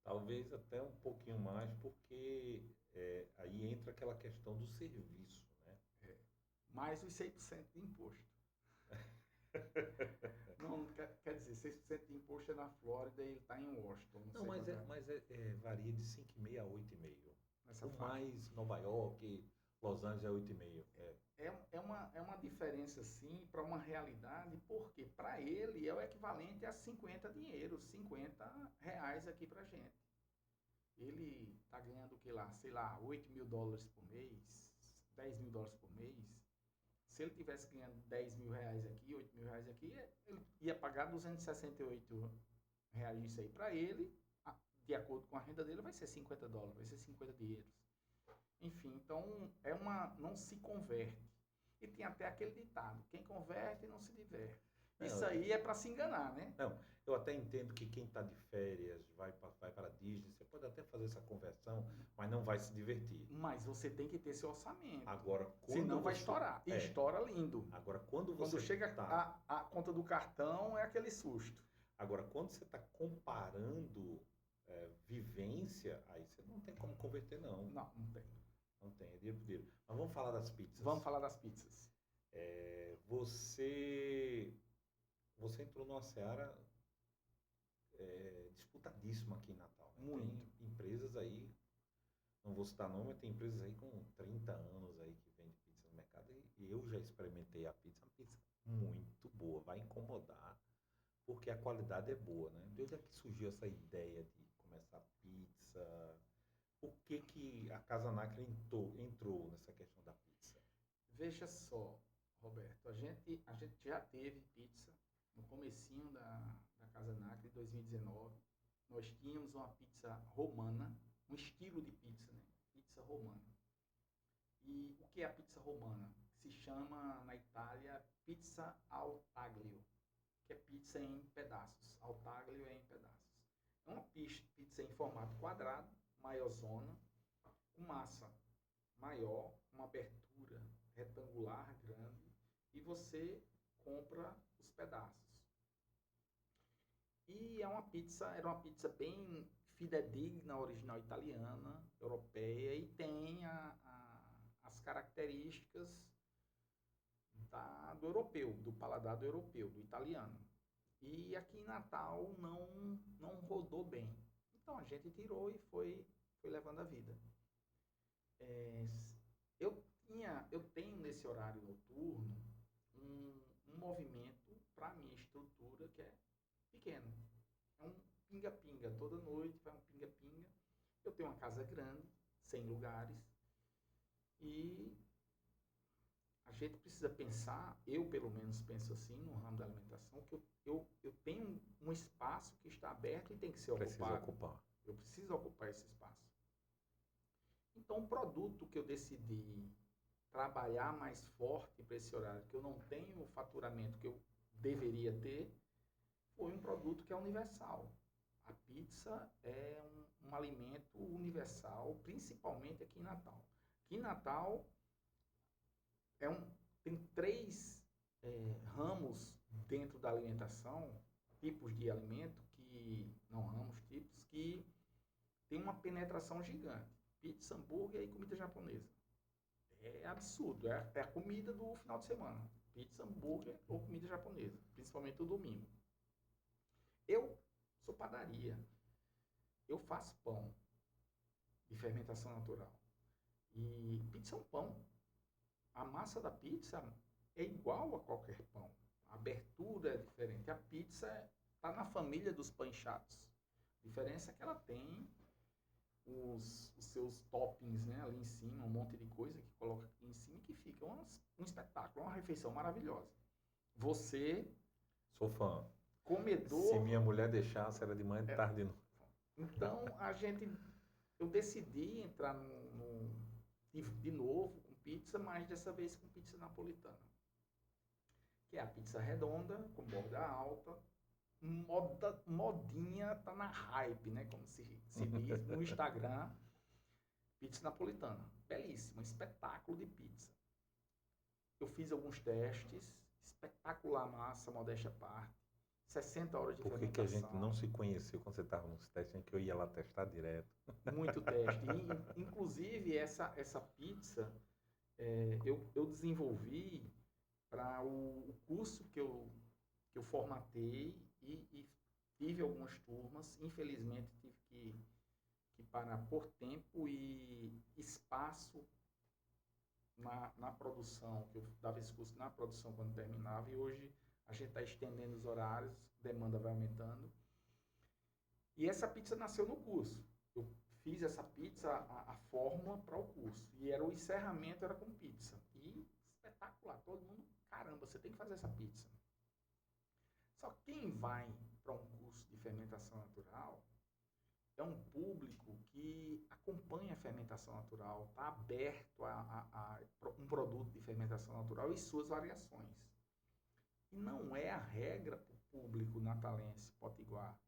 Talvez até um pouquinho mais, porque aí entra aquela questão do serviço, né? Mais os 6% de imposto. Não, quer dizer, 6% de imposto é na Flórida e ele está em Washington. Não, mas varia de 5,5 a 8,5. O mais Nova York, Los Angeles é 8,5. É uma diferença, sim, para uma realidade, porque para ele é o equivalente a 50 dinheiros, 50 reais aqui para gente. Ele está ganhando o que lá, sei lá, 8 mil dólares por mês, 10 mil dólares por mês. Se ele tivesse ganhando 10 mil reais aqui, 8 mil reais aqui, ele ia pagar 268 reais isso aí. Para ele, de acordo com a renda dele, vai ser 50 dólares, vai ser 50 dinheiros. Enfim, então não se converte. E tem até aquele ditado, quem converte não se diverte. Isso aí é para se enganar, né? Não, eu até entendo que quem está de férias vai para a Disney, você pode até fazer essa conversão, mas não vai se divertir. Mas você tem que ter seu orçamento. Agora, senão vai estourar. E estoura lindo. Agora, quando chega a conta do cartão, é aquele susto. Agora, quando você está comparando vivência, aí você não tem como converter, não. Não tem. Não tem, é dinheiro por dinheiro. Mas vamos falar das pizzas. Vamos falar das pizzas. Você entrou numa seara disputadíssima aqui em Natal. Né? Muito. Tem empresas aí, não vou citar nome, mas tem empresas aí com 30 anos aí que vendem pizza no mercado. E eu já experimentei a pizza, uma pizza muito boa, vai incomodar, porque a qualidade é boa, né? De onde é que surgiu essa ideia de começar pizza? O que a Casa Nacre entrou nessa questão da pizza? Veja só, Roberto, a gente já teve pizza no comecinho da Casa Nacre, em 2019. Nós tínhamos uma pizza romana, um estilo de pizza, né? Pizza romana. E o que é a pizza romana? Se chama na Itália pizza al taglio, que é pizza em pedaços. Al taglio é em pedaços. É uma pizza em formato quadrado, maiorzona, com massa maior, uma abertura retangular grande, e você compra os pedaços. E era uma pizza bem fidedigna, original italiana, europeia, e tem as características do europeu, do paladar do europeu, do italiano. E aqui em Natal não rodou bem. Então a gente tirou e foi levando a vida. Eu tenho nesse horário noturno um movimento para a minha estrutura que é pequeno. É um pinga-pinga. Toda noite vai um pinga-pinga. Eu tenho uma casa grande, 100 lugares. E a gente precisa pensar, eu pelo menos penso assim no ramo da alimentação, que eu tenho um espaço que está aberto e tem que ser ocupado. Eu preciso ocupar esse espaço. Então, o produto que eu decidi trabalhar mais forte para esse horário, que eu não tenho o faturamento que eu deveria ter, foi um produto que é universal. A pizza é um alimento universal, principalmente aqui em Natal. Aqui em Natal tem 3 ramos dentro da alimentação, tipos de alimento, tipos, que tem uma penetração gigante. Pizza, hambúrguer e comida japonesa. É absurdo, é a comida do final de semana. Pizza, hambúrguer ou comida japonesa, principalmente no domingo. Eu sou padaria. Eu faço pão de fermentação natural. E pizza é um pão. A massa da pizza é igual a qualquer pão. A abertura é diferente. A pizza está na família dos pães chatos. A diferença é que ela tem os seus toppings, né, ali em cima, um monte de coisa que coloca aqui em cima e que fica um espetáculo, uma refeição maravilhosa. Você... Sou fã. Comedor... Se minha mulher deixasse, era de manhã, de tarde, de noite. Então, eu decidi entrar de novo com pizza, mas dessa vez com pizza napolitana. Que é a pizza redonda, com borda alta. Modinha tá na hype, né? Como se diz no Instagram. Pizza napolitana. Belíssima, um espetáculo de pizza. Eu fiz alguns testes. Espetacular massa, modéstia à parte. 60 horas de fermentação. Por que a gente não se conheceu quando você estava nos testes, em que eu ia lá testar direto? Muito teste. Inclusive, essa pizza eu desenvolvi para o curso que eu formatei e tive algumas turmas. Infelizmente, tive que parar por tempo e espaço na produção, que eu dava esse curso na produção quando terminava, e hoje a gente está estendendo os horários, a demanda vai aumentando. E essa pizza nasceu no curso. Eu fiz essa pizza, a fórmula para o curso. E o encerramento era com pizza. E espetacular. Todo mundo, caramba, você tem que fazer essa pizza. Só que quem vai para um curso de fermentação natural é um público que acompanha a fermentação natural, está aberto a um produto de fermentação natural e suas variações. E não é a regra para o público natalense potiguar.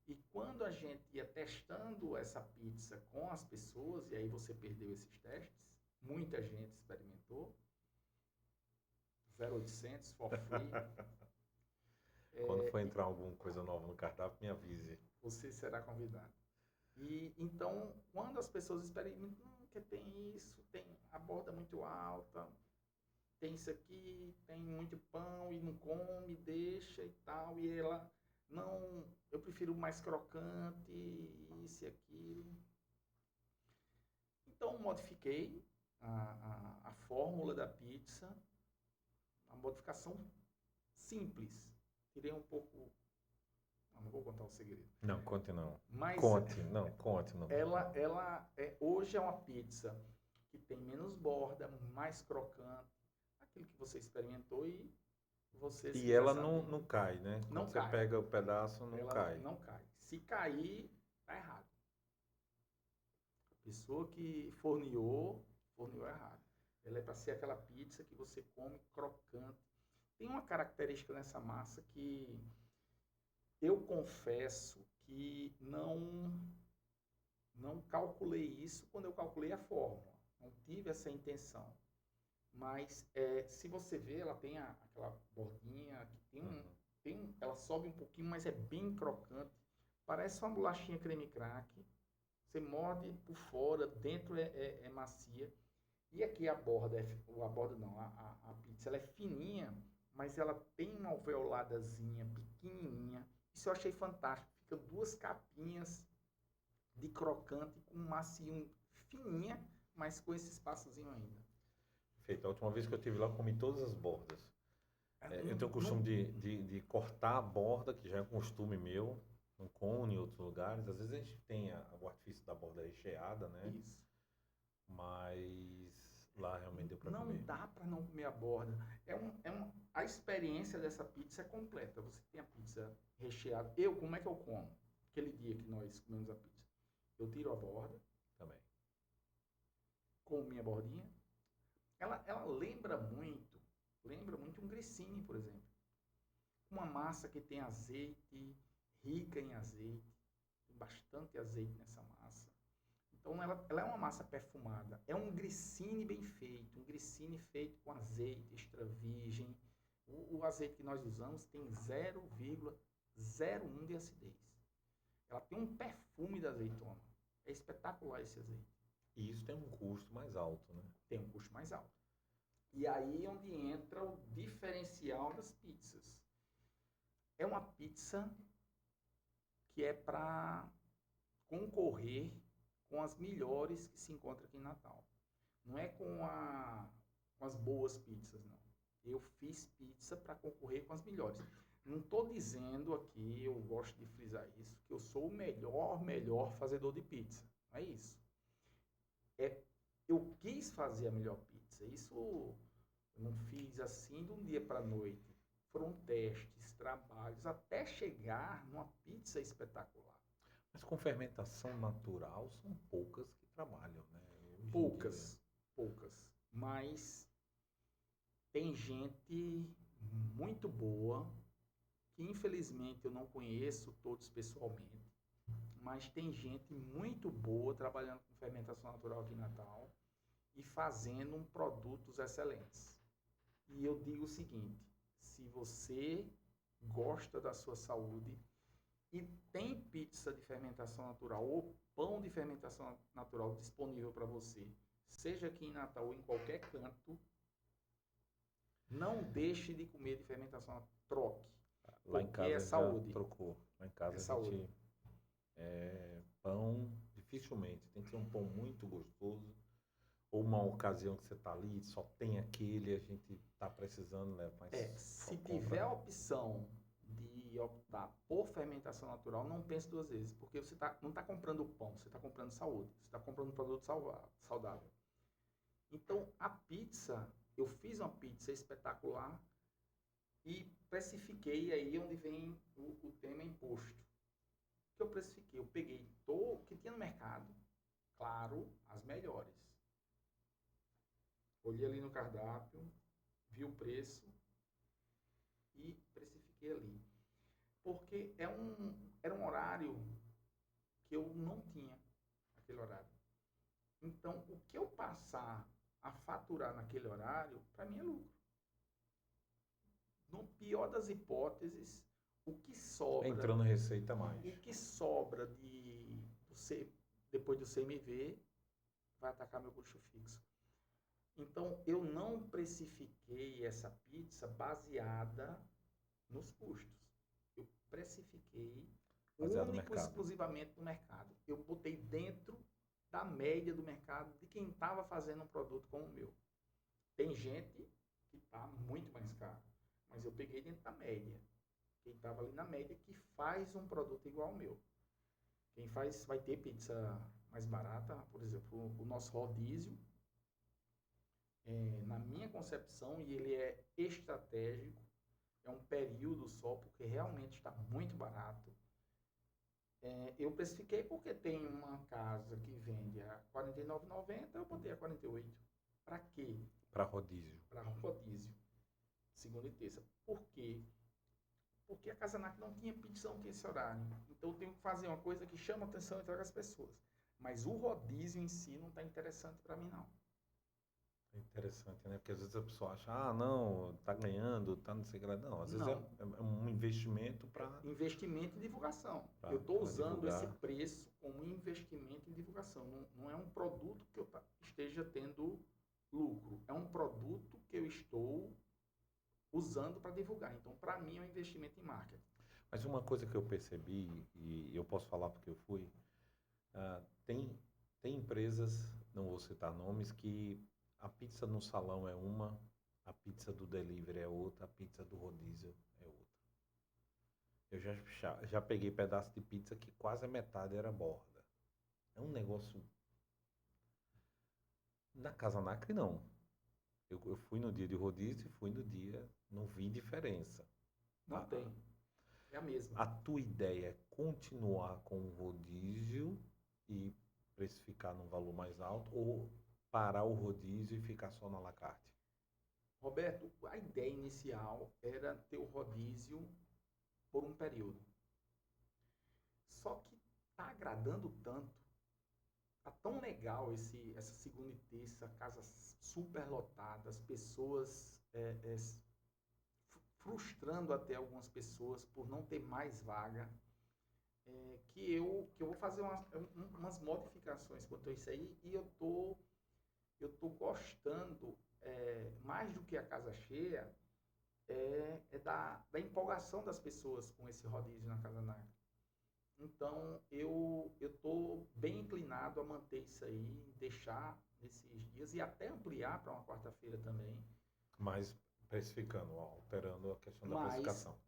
E quando a gente ia testando essa pizza com as pessoas, e aí você perdeu esses testes, muita gente experimentou, 0800, for free. Quando for entrar alguma coisa nova no cardápio, me avise. Você será convidado. E então, quando as pessoas experimentam, que tem isso, tem a borda muito alta, tem isso aqui, tem muito pão e não come, deixa e tal, e ela, não, eu prefiro mais crocante, isso e aquilo. Então, modifiquei a fórmula da pizza, uma modificação simples. Tirei um pouco... Não vou contar o segredo. Não, conte não. Mas conte não. Hoje é uma pizza que tem menos borda, mais crocante, aquilo que você experimentou e você... E ela não cai, né? Não Quando cai. você pega o pedaço, não ela cai. Não cai. Se cair, tá errado. A pessoa que forneou errado. Ela é para ser aquela pizza que você come crocante. Tem uma característica nessa massa que eu confesso que não calculei isso quando eu calculei a fórmula. Não tive essa intenção. Mas se você vê, ela tem aquela bordinha que ela sobe um pouquinho, mas é bem crocante. Parece uma bolachinha creme crack. Você morde por fora, dentro é macia. E aqui a pizza ela é fininha, mas ela tem uma alveoladazinha pequenininha. Isso eu achei fantástico. Fica 2 capinhas de crocante com macio fininha, mas com esse espaçozinho ainda. Perfeito. A última vez que eu estive lá, eu comi todas as bordas. Eu tenho o costume de cortar a borda, que já é um costume meu. Não como em outros lugares. Às vezes a gente tem o artifício da borda recheada, né? Isso. Mas lá realmente deu para Não comer. dá para não comer a borda. A experiência dessa pizza é completa. Você tem a pizza recheada. Como é que eu como? Aquele dia que nós comemos a pizza. Eu tiro a borda. Também. Com minha bordinha. Ela lembra muito um grissini, por exemplo. Uma massa que tem azeite, rica em azeite. Tem bastante azeite nessa massa. Então, ela é uma massa perfumada. É um grissini bem feito. Um grissini feito com azeite extra virgem. O azeite que nós usamos tem 0,01 de acidez. Ela tem um perfume da azeitona. É espetacular esse azeite. E isso tem um custo mais alto, né? Tem um custo mais alto. E aí é onde entra o diferencial das pizzas. É uma pizza que é para concorrer com as melhores que se encontram aqui em Natal. Não é com as boas pizzas, não. Eu fiz pizza para concorrer com as melhores. Não estou dizendo aqui, eu gosto de frisar isso, que eu sou o melhor fazedor de pizza. Não é isso. Eu quis fazer a melhor pizza. Isso eu não fiz assim de um dia para a noite. Foram testes, trabalhos, até chegar numa pizza espetacular. Mas com fermentação natural são poucas que trabalham, né? Poucas. Mas tem gente muito boa, que infelizmente eu não conheço todos pessoalmente, mas tem gente muito boa trabalhando com fermentação natural aqui em Natal e fazendo produtos excelentes. E eu digo o seguinte, se você gosta da sua saúde e tem pizza de fermentação natural ou pão de fermentação natural disponível para você, seja aqui em Natal ou em qualquer canto, não deixe de comer de fermentação natural. Troque. Lá em casa saúde. Já trocou. Lá em casa saúde. Pão, dificilmente. Tem que ser um pão muito gostoso. Ou uma ocasião que você está ali, só tem aquele, a gente está precisando, né? Mas Se tiver a opção de optar por fermentação natural, não pense duas vezes, porque você não está comprando pão, você está comprando saúde, você está comprando um produto saudável. Então, a pizza, eu fiz uma pizza espetacular e precifiquei aí onde vem o tema imposto. O que eu precifiquei? Eu peguei o que tinha no mercado, claro, as melhores. Olhei ali no cardápio, vi o preço e precifiquei ali. Porque era um horário que eu não tinha, aquele horário. Então, o que eu passar a faturar naquele horário, para mim é lucro. No pior das hipóteses, o que sobra... Entrando receita mais. O que sobra depois do CMV vai atacar meu custo fixo. Então, eu não precifiquei essa pizza baseada nos custos. Eu precifiquei único e exclusivamente no mercado. Eu botei dentro da média do mercado de quem estava fazendo um produto como o meu. Tem gente que está muito mais caro, mas eu peguei dentro da média. Quem estava ali na média que faz um produto igual ao meu. Quem faz vai ter pizza mais barata, por exemplo, o nosso rodízio, na minha concepção, e ele é estratégico, é um período só, porque realmente está muito barato. Eu precifiquei porque tem uma casa que vende a R$ 49,90, eu botei a 48. Para quê? Para rodízio. Para rodízio, segunda e terça. Por quê? Porque a Casanac não tinha pizza, não tinha esse horário. Então eu tenho que fazer uma coisa que chama atenção e traga as pessoas. Mas o rodízio em si não está interessante para mim, não. É interessante, né? Porque às vezes a pessoa acha, não, tá ganhando, tá não sei o que lá. Não, às vezes é um investimento para... Investimento em divulgação. Eu estou usando esse preço como investimento em divulgação. Não é um produto que eu esteja tendo lucro. É um produto que eu estou usando para divulgar. Então, para mim, é um investimento em marketing. Mas uma coisa que eu percebi, e eu posso falar porque eu fui, tem empresas, não vou citar nomes, que a pizza no salão é uma, a pizza do delivery é outra, a pizza do rodízio é outra. Eu já peguei pedaço de pizza que quase a metade era borda. É um negócio... Na Casanac, não. Eu fui no dia de rodízio e fui no dia... Não vi diferença. Não tem. É a mesma. A tua ideia é continuar com o rodízio e precificar num valor mais alto ou parar o rodízio e ficar só na à la carte? Roberto, a ideia inicial era ter o rodízio por um período. Só que está agradando tanto, tá tão legal essa segunda e terça, casas super lotadas, pessoas frustrando até algumas pessoas por não ter mais vaga, que eu vou fazer umas modificações quanto a isso aí, e eu tô gostando, mais do que a casa cheia, da empolgação das pessoas com esse rodízio na Casanac. Então, eu estou bem inclinado a manter isso aí, deixar nesses dias e até ampliar para uma quarta-feira também. Mas precificando, alterando a questão da precificação.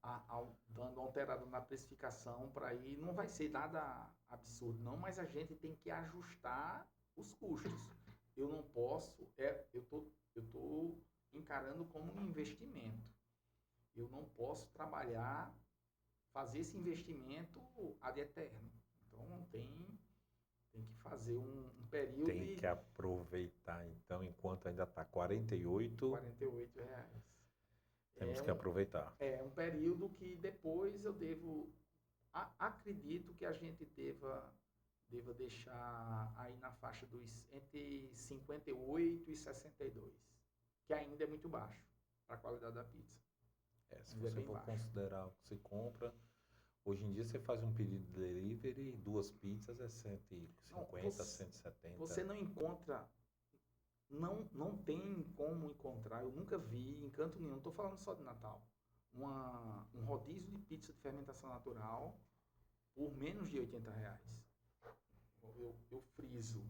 Dando uma alterada na precificação para ir, não vai ser nada absurdo não, mas a gente tem que ajustar os custos. Eu não posso, eu tô encarando como um investimento. Eu não posso fazer esse investimento ad eterno. Então tem que fazer um período. Tem que aproveitar, então, enquanto ainda está R$ 48. R$ 48. Temos que aproveitar. É um período que depois eu devo. Acredito que a gente deva deixar aí na faixa dos entre 58 e 62, que ainda é muito baixo para a qualidade da pizza. Se você for considerar o que você compra, hoje em dia você faz um pedido de delivery, 2 pizzas é 150, 170. Você não encontra, não tem como encontrar, eu nunca vi em canto nenhum, estou falando só de Natal, um rodízio de pizza de fermentação natural por menos de R$ 80. Eu friso,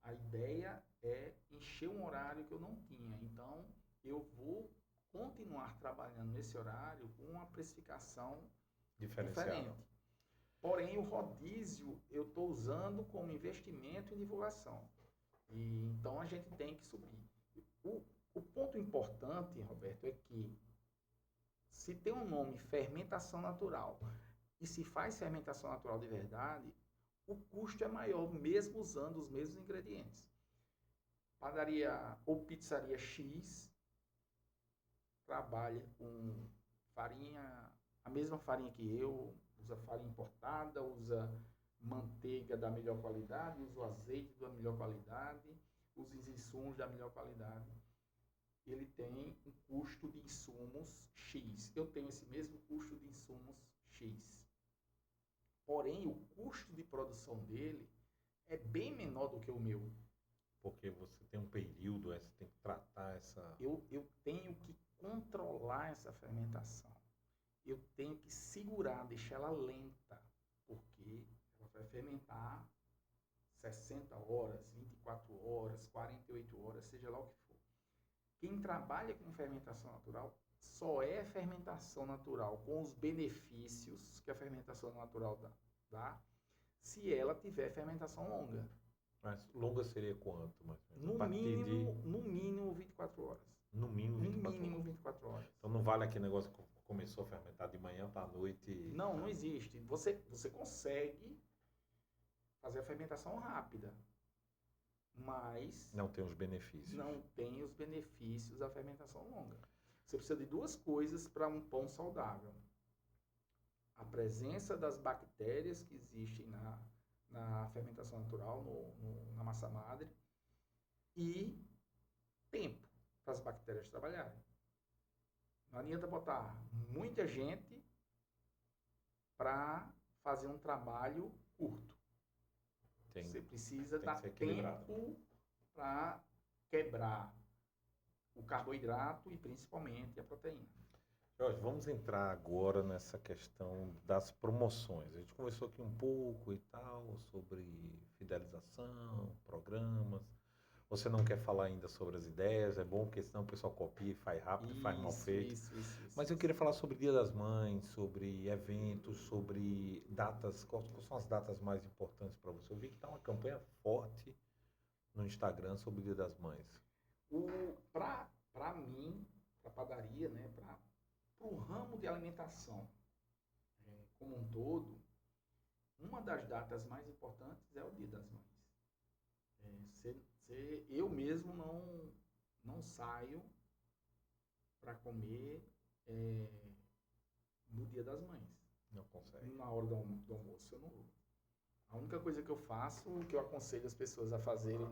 a ideia é encher um horário que eu não tinha. Então, eu vou continuar trabalhando nesse horário com uma precificação Diferenciado. diferente. Porém, o rodízio eu estou usando como investimento em divulgação. E, então, a gente tem que subir. O ponto importante, Roberto, é que se tem um nome fermentação natural e se faz fermentação natural de verdade, o custo é maior, mesmo usando os mesmos ingredientes. Padaria ou pizzaria X trabalha com farinha, a mesma farinha que eu, usa farinha importada, usa manteiga da melhor qualidade, usa o azeite da melhor qualidade, usa os insumos da melhor qualidade. Ele tem um custo de insumos X. Eu tenho esse mesmo custo de insumos X. Porém, o custo de produção dele é bem menor do que o meu. Porque você tem um período, você tem que tratar essa... Eu tenho que controlar essa fermentação. Eu tenho que segurar, deixar ela lenta, porque ela vai fermentar 60 horas, 24 horas, 48 horas, seja lá o que for. Quem trabalha com fermentação natural só é fermentação natural com os benefícios que a fermentação natural dá se ela tiver fermentação longa. Mas longa seria quanto? Mais ou menos? No A partir mínimo 24 horas. No mínimo 24 No mínimo horas. 24 horas. Então não vale aquele negócio que começou a fermentar de manhã para a noite. Não existe. Você consegue fazer a fermentação rápida, mas Não tem os benefícios. não tem os benefícios da fermentação longa. Você precisa de duas coisas para um pão saudável. A presença das bactérias que existem na fermentação natural, na massa madre, e tempo para as bactérias trabalharem. Não adianta botar muita gente para fazer um trabalho curto. Você precisa dar tempo para quebrar o carboidrato e principalmente a proteína. Jorge, vamos entrar agora nessa questão das promoções. A gente conversou aqui um pouco e tal sobre fidelização, programas. Você não quer falar ainda sobre as ideias, é bom porque senão o pessoal copia e faz rápido, e faz mal feito. Isso. Mas eu queria falar sobre Dia das Mães, sobre eventos, sobre datas. Quais são as datas mais importantes para você? Eu vi que está uma campanha forte no Instagram sobre o Dia das Mães. Para mim, para a padaria, né, para o ramo de alimentação como um todo, uma das datas mais importantes é o Dia das Mães. Eu mesmo não saio para comer no Dia das Mães. Não consegue. Na hora do almoço eu não vou. A única coisa que eu faço, que eu aconselho as pessoas a fazerem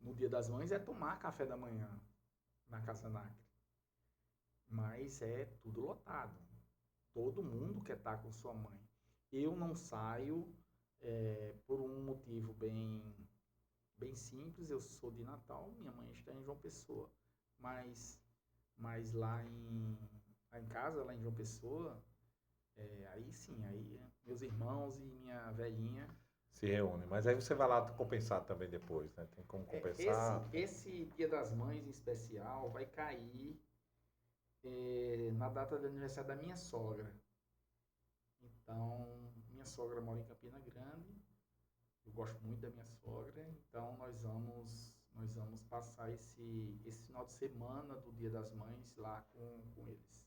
no Dia das Mães, é tomar café da manhã na Casa Nacre. Mas é tudo lotado. Todo mundo quer estar com sua mãe. Eu não saio por um motivo bem simples. Eu sou de Natal, minha mãe está em João Pessoa. Mas lá em casa, lá em João Pessoa, aí sim, aí meus irmãos e minha velhinha se reúne. Mas aí você vai lá compensar também depois, né? Tem como compensar. Esse Dia das Mães em especial vai cair na data do aniversário da minha sogra. Então, minha sogra mora em Campina Grande. Eu gosto muito da minha sogra. Então, nós vamos passar esse final de semana do Dia das Mães lá com eles.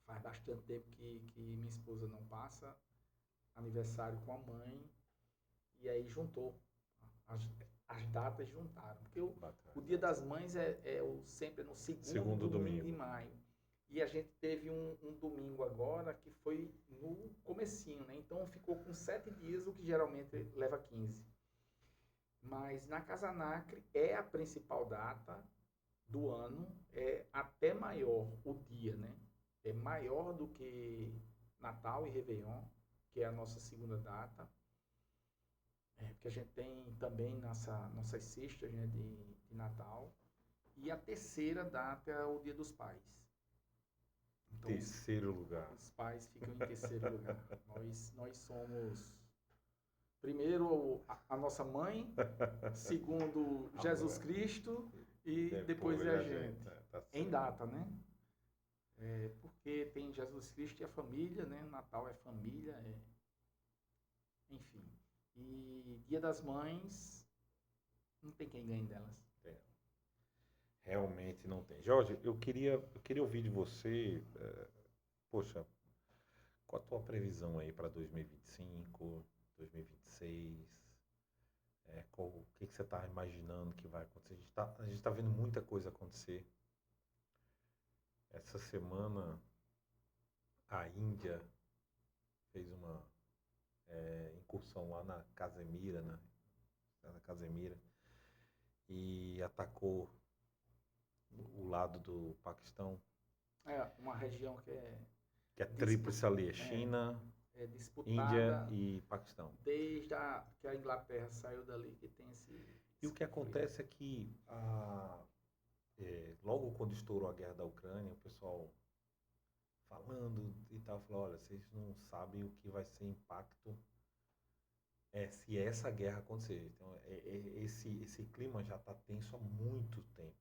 Faz bastante tempo que minha esposa não passa aniversário com a mãe. E aí juntou. As datas juntaram. Porque o Dia das Mães sempre no segundo domingo de maio. E a gente teve um domingo agora que foi no comecinho, né? Então ficou com 7 dias, o que geralmente leva 15. Mas na Casa Nacre é a principal data do ano, é até maior o dia, né? É maior do que Natal e Réveillon, que é a nossa segunda data. Porque a gente tem também nossas cestas, né, de Natal. E a terceira data é o Dia dos Pais. Então, terceiro lugar. Os pais ficam em terceiro lugar. Nós somos Primeiro a nossa mãe, segundo Jesus Cristo e depois é a gente. Tá Em certo. data, né? Porque tem Jesus Cristo e a família, né? Natal é família, enfim. E Dia das Mães, não tem quem ganhe delas. Realmente não tem. Jorge, eu queria ouvir de você, poxa, qual a tua previsão aí para 2025, 2026? O que você está imaginando que vai acontecer? A gente tá vendo muita coisa acontecer. Essa semana, a Índia fez uma incursão lá na Casemira, na Casemira, e atacou o lado do Paquistão, Uma região que que é tríplice ali, China, é Índia disputada e Paquistão. desde que a Inglaterra saiu dali, que tem esse E o que conflito. acontece é que logo quando estourou a guerra da Ucrânia, o pessoal falando e tal, falou, olha, vocês não sabem o que vai ser impacto se essa guerra acontecer. Então, esse clima já está tenso há muito tempo.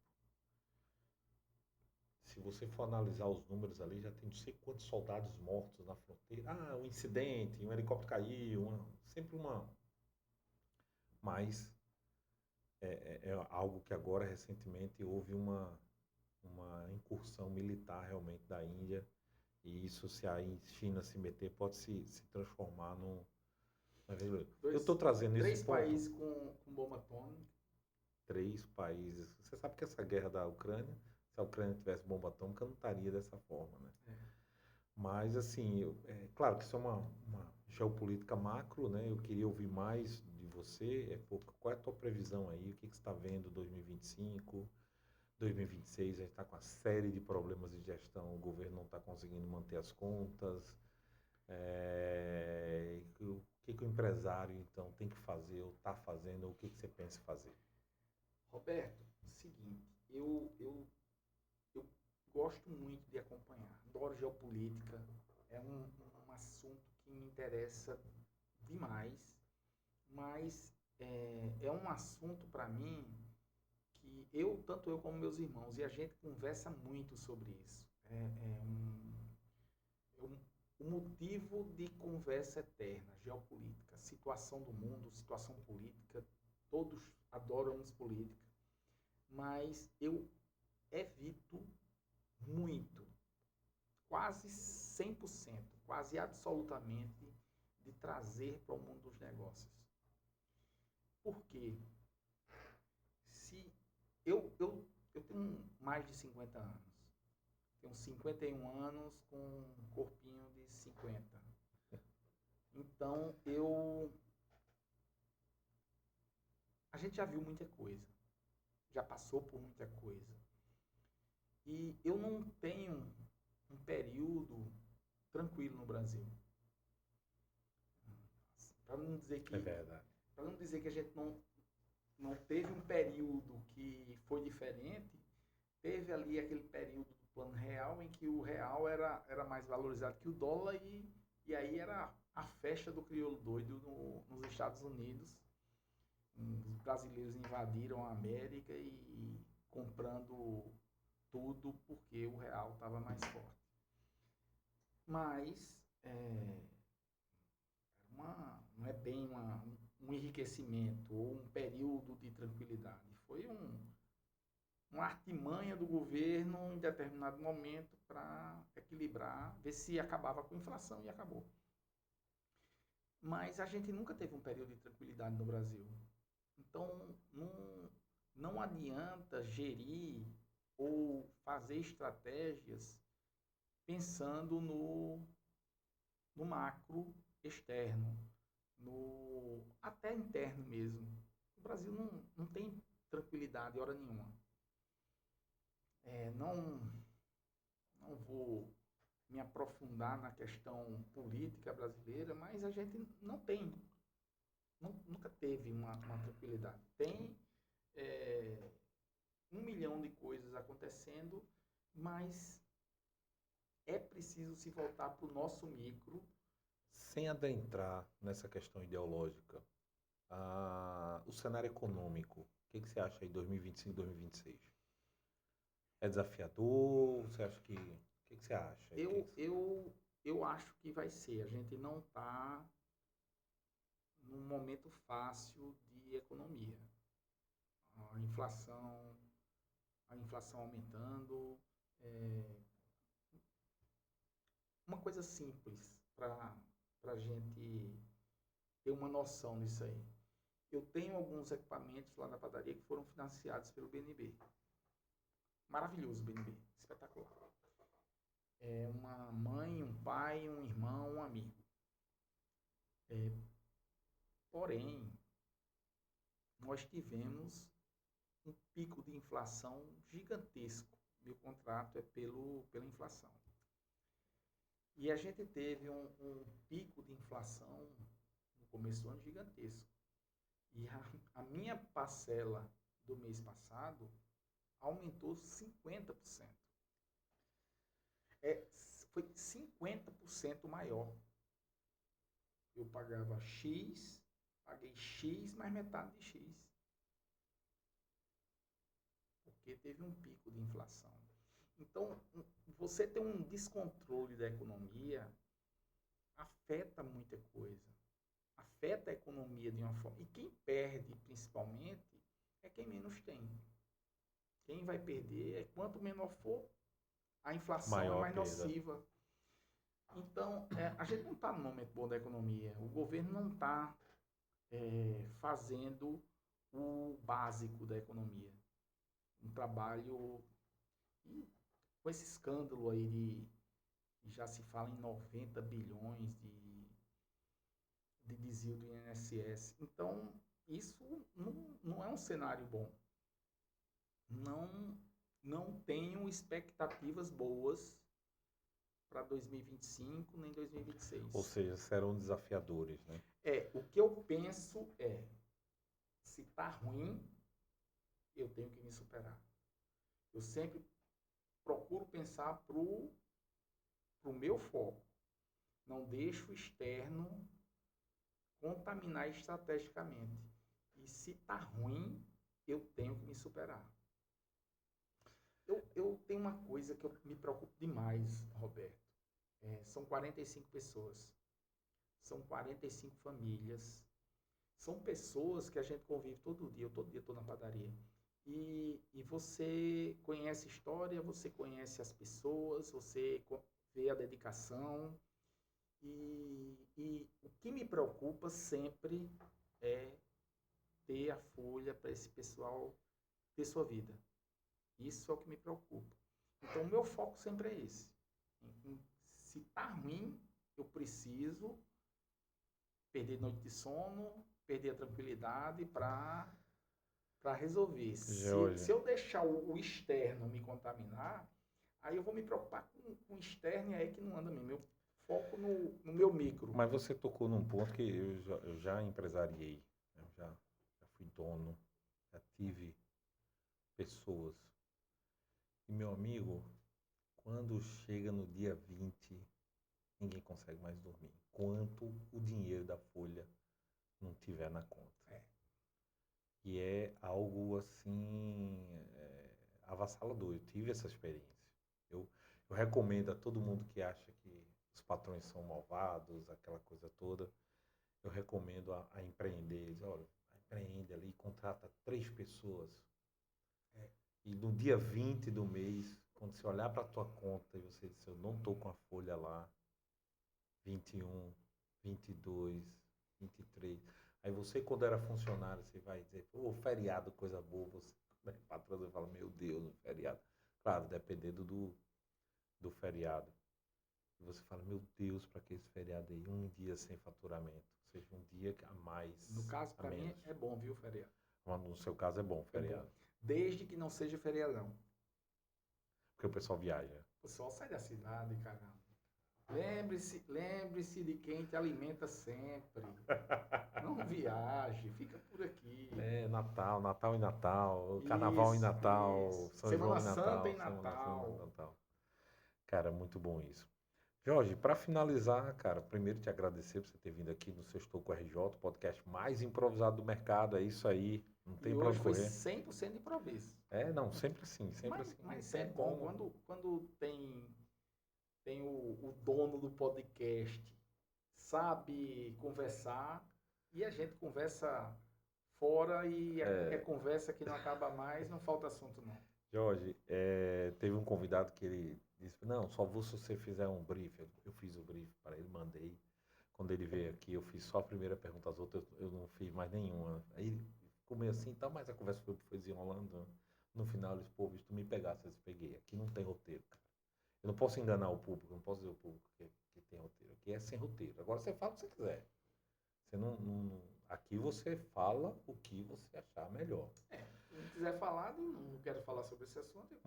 Se você for analisar os números ali, já tem não sei quantos soldados mortos na fronteira. Ah, um incidente, um helicóptero caiu, sempre uma... Mas é algo que agora, recentemente, houve uma incursão militar realmente da Índia. E isso, se a China se meter, pode se transformar num... Eu estou trazendo esse 3 ponto. países com bomba atômica. 3 países. Você sabe que essa guerra da Ucrânia, se a Ucrânia tivesse bomba atômica, não estaria dessa forma, né? Mas, assim, claro que isso é uma geopolítica macro, né? Eu queria ouvir mais de você. Qual é a tua previsão aí? O que você está vendo 2025, 2026? A gente está com uma série de problemas de gestão. O governo não está conseguindo manter as contas. O que o empresário, então, tem que fazer ou está fazendo? Ou o que você pensa em fazer? Roberto, seguinte, eu gosto muito de acompanhar, adoro geopolítica, é um assunto que me interessa demais, mas é um assunto para mim que tanto eu como meus irmãos, e a gente conversa muito sobre isso. Um motivo de conversa eterna, geopolítica, situação do mundo, situação política, todos adoramos política, mas eu evito muito, quase 100%, quase absolutamente, de trazer para o mundo dos negócios. Por quê? Se eu tenho mais de 50 anos, tenho 51 anos com um corpinho de 50. Então, a gente já viu muita coisa, já passou por muita coisa. E eu não tenho um período tranquilo no Brasil. Para não dizer que, É verdade. para não dizer que a gente não teve um período que foi diferente, teve ali aquele período do Plano Real em que o real era mais valorizado que o dólar e aí era a festa do crioulo doido nos Estados Unidos. Os brasileiros invadiram a América e comprando tudo porque o real estava mais forte. Mas não é bem um enriquecimento ou um período de tranquilidade. Foi uma artimanha do governo em determinado momento para equilibrar, ver se acabava com a inflação e acabou. Mas a gente nunca teve um período de tranquilidade no Brasil. Então, não adianta gerir ou fazer estratégias pensando no macro externo, até interno mesmo. O Brasil não tem tranquilidade hora nenhuma. Não vou me aprofundar na questão política brasileira, mas a gente não tem, nunca teve uma tranquilidade. Tem 1 milhão de coisas acontecendo, mas é preciso se voltar para o nosso micro sem adentrar nessa questão ideológica, o cenário econômico, o que você acha aí 2025, 2026? É desafiador? Você acha que... O que você acha? Eu acho que vai ser. A gente não está num momento fácil de economia. A inflação aumentando. Uma coisa simples para a gente ter uma noção disso aí. Eu tenho alguns equipamentos lá na padaria que foram financiados pelo BNB. Maravilhoso o BNB, espetacular. É uma mãe, um pai, um irmão, um amigo. Porém, nós tivemos um pico de inflação gigantesco. Meu contrato é pela inflação. E a gente teve um pico de inflação no começo do ano gigantesco. E a minha parcela do mês passado aumentou 50%. Foi 50% maior. Eu pagava X, paguei X mais metade de X. Porque teve um pico de inflação. Então, você ter um descontrole da economia afeta muita coisa. Afeta a economia de uma forma. E quem perde, principalmente, é quem menos tem. Quem vai perder é quanto menor for, a inflação é mais nociva. Então, a gente não está num momento bom da economia. O governo não está fazendo o básico da economia. Um trabalho... com esse escândalo aí já se fala em 90 bilhões de desvio do INSS. Então, isso não é um cenário bom. Não tenho expectativas boas para 2025 nem 2026. Ou seja, serão desafiadores, né? O que eu penso se está ruim, eu tenho que me superar. Eu sempre procuro pensar pro meu foco. Não deixo o externo contaminar estrategicamente. E se está ruim, eu tenho que me superar. Eu tenho uma coisa que eu me preocupo demais, Roberto. São 45 pessoas. São 45 famílias. São pessoas que a gente convive todo dia. Eu todo dia estou na padaria. E você conhece a história, você conhece as pessoas, você vê a dedicação. E o que me preocupa sempre é ter a folha para esse pessoal ter sua vida. Isso é o que me preocupa. Então, o meu foco sempre é esse. Se está ruim, eu preciso perder noite de sono, perder a tranquilidade para resolver. Se eu deixar o externo me contaminar, aí eu vou me preocupar com o externo e aí que não anda mesmo. Eu foco no meu micro. Mas você tocou num ponto que eu já empresariei, eu já fui dono, já tive pessoas. E meu amigo, quando chega no dia 20, ninguém consegue mais dormir. Enquanto o dinheiro da folha não tiver na conta. E é algo assim avassalador. Eu tive essa experiência. Eu recomendo a todo mundo que acha que os patrões são malvados, aquela coisa toda. Eu recomendo a empreender. Diz, olha, empreende ali, contrata 3 pessoas. E no dia 20 do mês, quando você olhar para a tua conta e você dizer, eu não estou com a folha lá, 21, 22, 23. Aí você, quando era funcionário, você vai dizer, pô, feriado, coisa boa. Você, patrão, você fala, meu Deus, feriado. Claro, dependendo do feriado. E você fala, meu Deus, para que esse feriado aí? Um dia sem faturamento. Ou seja, um dia a mais. No caso, para mim, é bom, viu, feriado? No seu caso é bom, feriado. É bom. Desde que não seja feriadão. Porque o pessoal viaja. O pessoal sai da cidade, caramba. Lembre-se de quem te alimenta sempre. Não viaje, fica por aqui. Natal e Natal, Carnaval e Natal, isso. São Semana João e Santa Natal, e Natal. Cara, muito bom isso. Jorge, para finalizar, cara, primeiro te agradecer por você ter vindo aqui no Sextou com o RJ, o podcast mais improvisado do mercado. É isso aí, não E tem para hoje onde foi correr. 100% improviso. Não, sempre assim, não Mas tem é bom como. quando tem o dono do podcast, sabe conversar, e a gente conversa fora e é conversa que não acaba mais, não falta assunto não. Jorge, teve um convidado que ele disse, não, só vou se você fizer um brief. Eu fiz o brief para ele, mandei. Quando ele veio aqui, eu fiz só a primeira pergunta, as outras eu não fiz mais nenhuma. Aí ele ficou meio assim, tá, mas a conversa foi desenrolando. No final, ele disse, pô, bicho, tu me pegasse, eu disse, peguei. Aqui não tem roteiro, cara. Eu não posso enganar o público, não posso dizer ao público que tem roteiro. Aqui é sem roteiro. Agora você fala o que você quiser. Você aqui você fala o que você achar melhor. Se não quiser falar, não quero falar sobre esse assunto.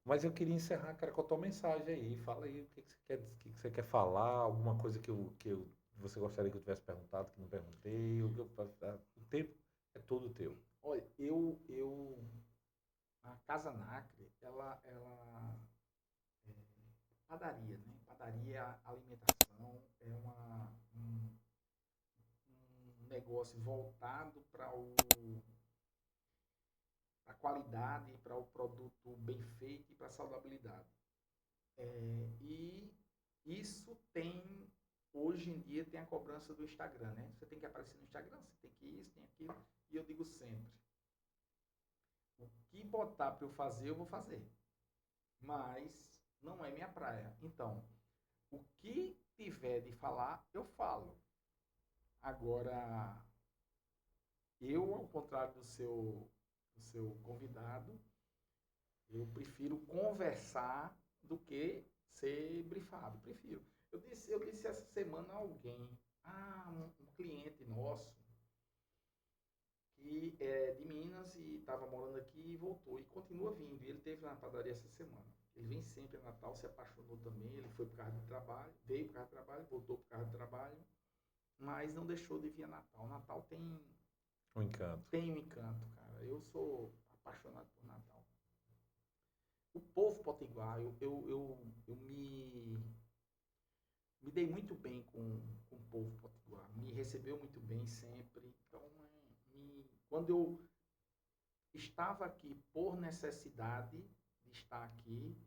Mas eu queria encerrar, cara, com a tua mensagem aí. Fala aí o que você quer, o que você quer falar, alguma coisa que você gostaria que eu tivesse perguntado, que não perguntei. O tempo é todo teu. Olha, a Casa Nacre, ela é padaria, né? Padaria, alimentação, é um negócio voltado para a qualidade, para o produto bem feito e para a saudabilidade. E isso hoje em dia tem a cobrança do Instagram, né? Você tem que aparecer no Instagram, você tem que isso, tem aquilo. E eu digo sempre, o que botar para eu fazer, eu vou fazer. Mas não é minha praia. Então, o que tiver de falar, eu falo. Agora, eu, ao contrário do seu convidado, eu prefiro conversar do que ser brifado. Prefiro. Eu disse essa semana a alguém, um cliente nosso, que é de Minas e estava morando aqui e voltou. E continua vindo. E ele esteve na padaria essa semana. Ele vem sempre no Natal, se apaixonou também. Ele foi por causa do trabalho, veio por causa do trabalho, voltou por causa do trabalho, mas não deixou de vir a Natal. Natal tem Um encanto. tem um encanto, cara. Eu sou apaixonado por Natal. O povo potiguar, eu me dei muito bem com o povo potiguar. Me recebeu muito bem sempre. Então, quando eu estava aqui por necessidade de estar aqui,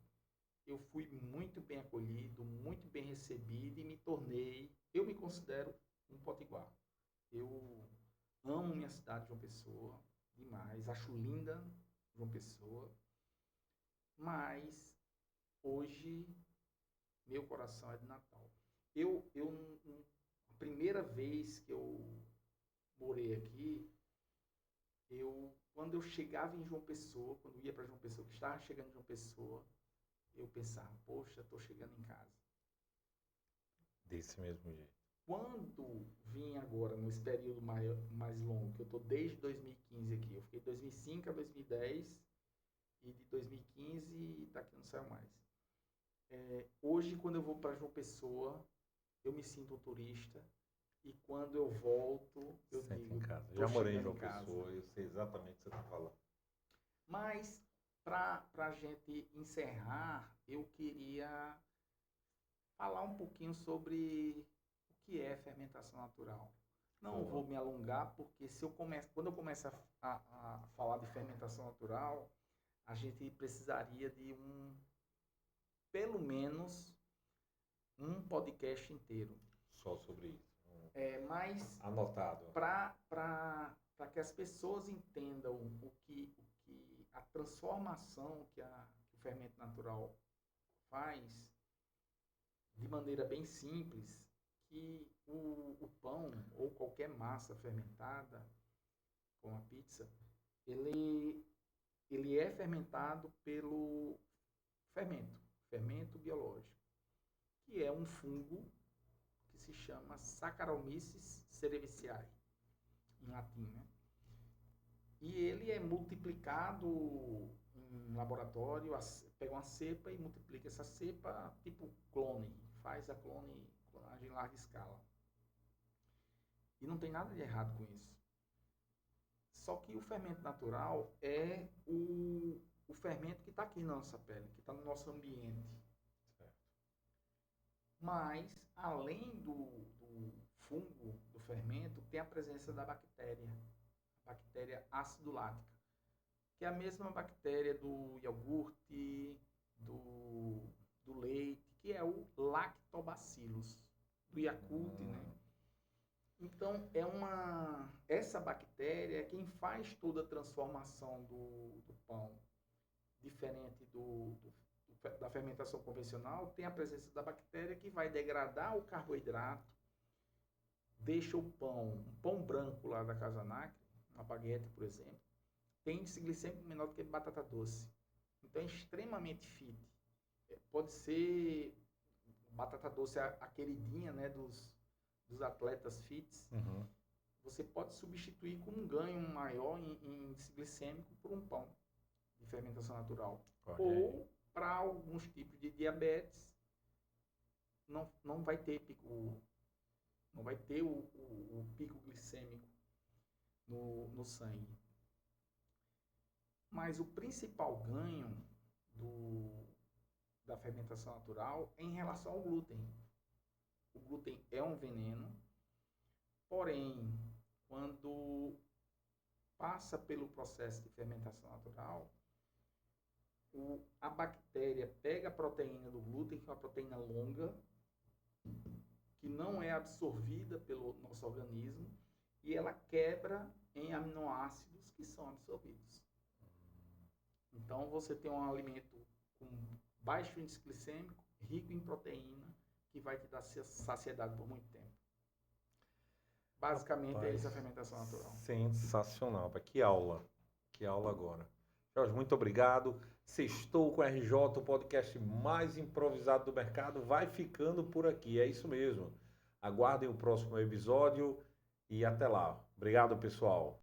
eu fui muito bem acolhido, muito bem recebido e eu me considero um potiguar. Eu amo minha cidade, João Pessoa, demais. Acho linda João Pessoa. Mas hoje meu coração é de Natal. A primeira vez que eu morei aqui, quando eu chegava em João Pessoa, quando ia para João Pessoa, que estava chegando em João Pessoa, eu pensava, poxa, estou chegando em casa. Desse mesmo jeito. Quando vim agora, nesse período mais longo, que eu estou desde 2015 aqui, eu fiquei de 2005 a 2010 e de 2015 está aqui, não saiu mais. Hoje, quando eu vou para João Pessoa, eu me sinto um turista e quando eu volto, eu digo, em casa. Já morei em João Pessoa, eu sei exatamente o que você está falando. Mas, para a gente encerrar, eu queria falar um pouquinho sobre o que é fermentação natural. Não vou me alongar, porque quando eu começo a falar de fermentação natural, a gente precisaria de pelo menos um podcast inteiro. Só sobre isso. Mas anotado. Para que as pessoas entendam a transformação que o fermento natural faz, de maneira bem simples, que o pão ou qualquer massa fermentada, como a pizza, ele é fermentado pelo fermento biológico, que é um fungo que se chama Saccharomyces cerevisiae, em latim, né? E ele é multiplicado em laboratório, pega uma cepa e multiplica essa cepa, tipo clone, faz a clonagem em larga escala. E não tem nada de errado com isso. Só que o fermento natural é o fermento que está aqui na nossa pele, que está no nosso ambiente. Certo. Mas, além do fungo, do fermento, tem a presença da bactéria, a bactéria acidulática, que é a mesma bactéria do iogurte, do leite, que é o lactobacillus, do Yakult, né? Então, essa bactéria é quem faz toda a transformação do pão. Diferente da fermentação convencional, tem a presença da bactéria que vai degradar o carboidrato, deixa um pão branco lá da Casa Nacre, uma baguete, por exemplo, tem índice glicêmico menor do que batata doce. Então é extremamente fit. Pode ser batata doce a queridinha, né, dos atletas fits. Uhum. Você pode substituir com um ganho maior em índice glicêmico por um pão de fermentação natural. Ou para alguns tipos de diabetes não vai ter pico, não vai ter o pico glicêmico no sangue. Mas o principal ganho da fermentação natural é em relação ao glúten. O glúten é um veneno, porém, quando passa pelo processo de fermentação natural, a bactéria pega a proteína do glúten, que é uma proteína longa, que não é absorvida pelo nosso organismo, e ela quebra em aminoácidos que são absorvidos. Então, você tem um alimento com baixo índice glicêmico, rico em proteína, que vai te dar saciedade por muito tempo. Basicamente, é isso a fermentação natural. Sensacional. Que aula. Que aula agora. Jorge, muito obrigado. Sextou com RJ, o podcast mais improvisado do mercado, vai ficando por aqui. É isso mesmo. Aguardem o próximo episódio e até lá. Obrigado, pessoal.